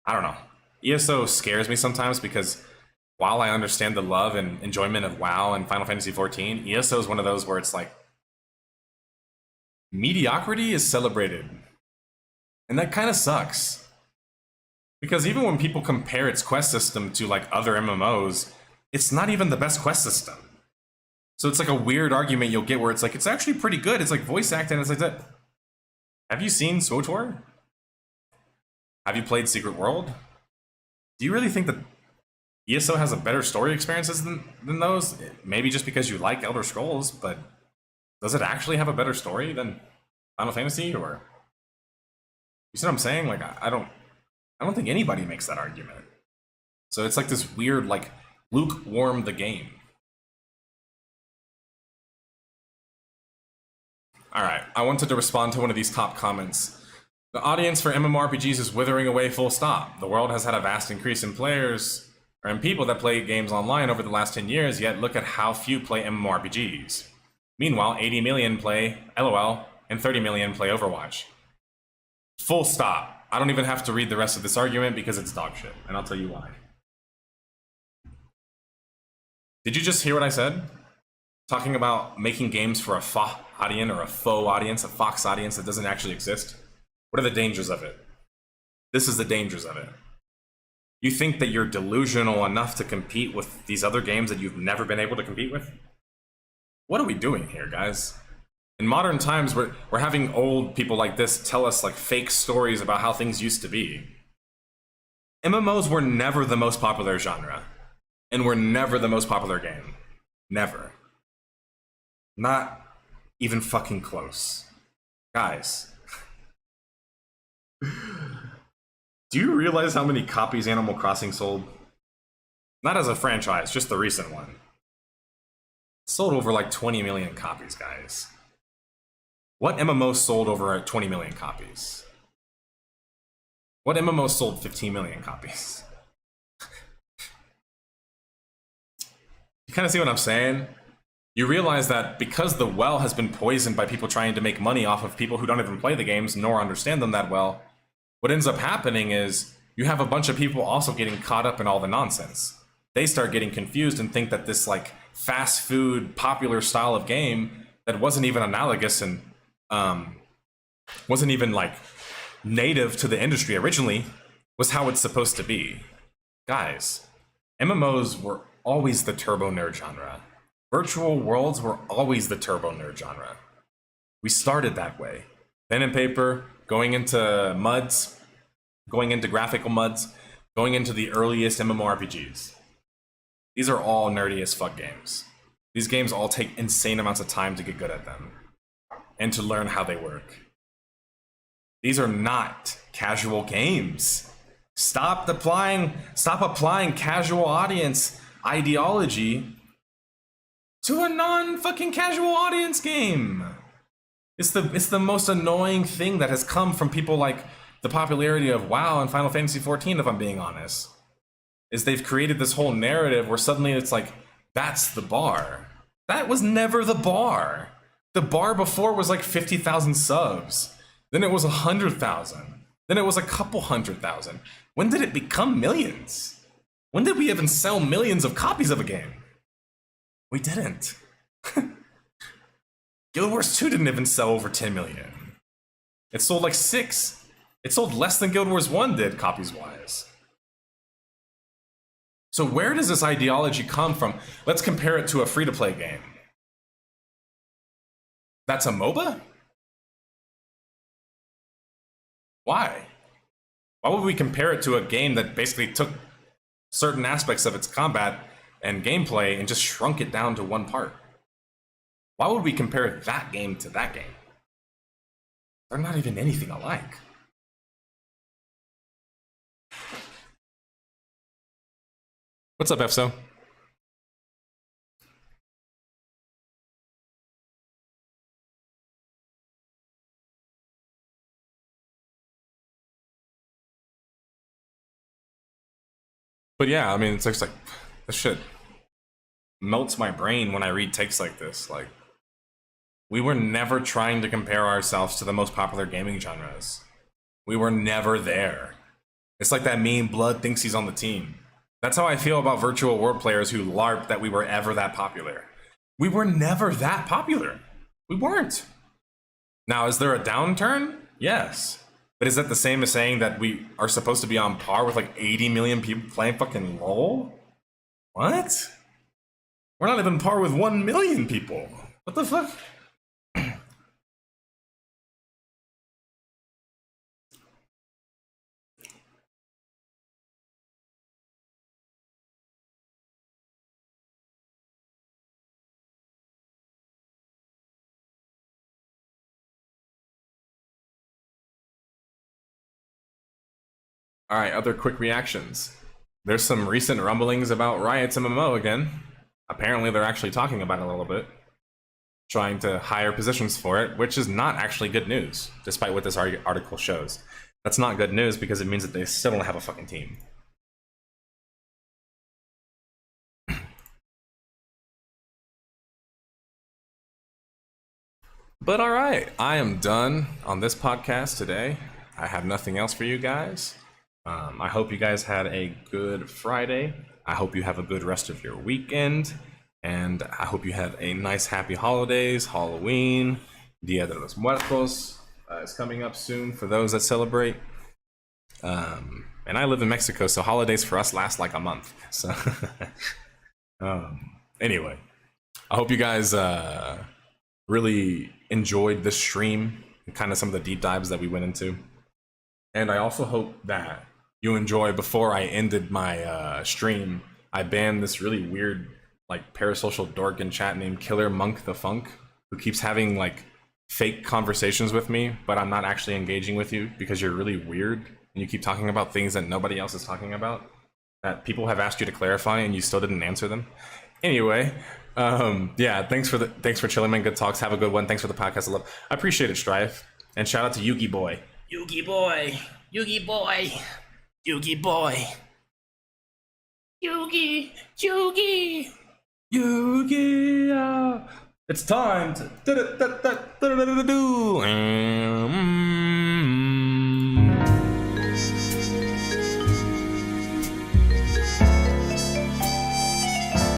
don't know. ESO scares me sometimes because while I understand the love and enjoyment of WoW and Final Fantasy XIV, ESO is one of those where it's like mediocrity is celebrated. And that kind of sucks. Because even when people compare its quest system to like other MMOs, it's not even the best quest system. So it's like a weird argument you'll get where it's like, it's actually pretty good. It's like voice acting. It's like that. Have you seen SWTOR? Have you played Secret World? Do you really think that ESO has a better story experiences than those? Maybe just because you like Elder Scrolls, but does it actually have a better story than Final Fantasy? Or you see what I'm saying? Like I don't think anybody makes that argument. So it's like this weird, like, lukewarm the game. Alright, I wanted to respond to one of these top comments. The audience for MMORPGs is withering away full stop. The world has had a vast increase in players, or in people that play games online over the last 10 years, yet look at how few play MMORPGs. Meanwhile, 80 million play LOL, and 30 million play Overwatch. Full stop. I don't even have to read the rest of this argument because it's dog shit, and I'll tell you why. Did you just hear what I said? Talking about making games for a faux audience or a faux audience, a fox audience that doesn't actually exist? What are the dangers of it? This is the dangers of it. You think that you're delusional enough to compete with these other games that you've never been able to compete with? What are we doing here, guys? In modern times, we're having old people like this tell us like fake stories about how things used to be. MMOs were never the most popular genre, and were never the most popular game. Never. Not even fucking close. Guys. Do you realize how many copies Animal Crossing sold? Not as a franchise, just the recent one. It sold over like 20 million copies, guys. What MMO sold over 20 million copies? What MMO sold 15 million copies? You kind of see what I'm saying? You realize that because the well has been poisoned by people trying to make money off of people who don't even play the games nor understand them that well, what ends up happening is you have a bunch of people also getting caught up in all the nonsense. They start getting confused and think that this like fast food popular style of game that wasn't even analogous and wasn't even like native to the industry originally was how it's supposed to be. Guys, MMOs were always the turbo nerd genre. Virtual worlds were always the turbo nerd genre. We started that way. Pen and paper, going into graphical MUDs, going into the earliest MMORPGs. These are all nerdy as fuck games. These games all take insane amounts of time to get good at them and to learn how they work. These are not casual games. Stop applying casual audience ideology to a non-fucking casual audience game. It's the most annoying thing that has come from people like the popularity of WoW and Final Fantasy XIV, if I'm being honest. Is they've created this whole narrative where suddenly it's like, that's the bar. That was never the bar. The bar before was like 50,000 subs. Then it was 100,000. Then it was a couple 100,000. When did it become millions? When did we even sell millions of copies of a game? We didn't. Guild Wars 2 didn't even sell over 10 million. It sold like 6. It sold less than Guild Wars 1 did, copies-wise. So where does this ideology come from? Let's compare it to a free-to-play game. That's a MOBA? Why? Why would we compare it to a game that basically took certain aspects of its combat and gameplay and just shrunk it down to one part? Why would we compare that game to that game? They're not even anything alike. What's up, EFSO? But yeah, I mean, it's just like, this shit melts my brain when I read takes like this. Like, we were never trying to compare ourselves to the most popular gaming genres. We were never there. It's like that meme, Blood thinks he's on the team. That's how I feel about virtual world players who LARP that we were ever that popular. We were never that popular. We weren't. Now, is there a downturn? Yes. But is that the same as saying that we are supposed to be on par with like 80 million people playing fucking LOL? What? We're not even par with 1 million people. What the fuck? All right, other quick reactions. There's some recent rumblings about Riot's MMO again. Apparently they're actually talking about it a little bit, trying to hire positions for it, which is not actually good news, despite what this article shows. That's not good news because it means that they still don't have a fucking team. But all right, I am done on this podcast today. I have nothing else for you guys. I hope you guys had a good Friday. I hope you have a good rest of your weekend. And I hope you have a nice, happy holidays. Halloween, Dia de los Muertos is coming up soon for those that celebrate. And I live in Mexico, so holidays for us last like a month. So anyway, I hope you guys really enjoyed this stream and kind of some of the deep dives that we went into. And I also hope that you enjoy, before I ended my stream, I banned this really weird like parasocial dork in chat named Killer Monk the Funk, who keeps having like fake conversations with me, but I'm not actually engaging with you because you're really weird and you keep talking about things that nobody else is talking about, that people have asked you to clarify and you still didn't answer them. Anyway, yeah, thanks for chilling, man. Good talks. Have a good one. Thanks for the podcast. I appreciate it, Strife. And shout out to Yugi Boy. Yugi Boy. Yugi Boy. Yugi Boy. Yugi. Yugi. Yugi. It's time to do.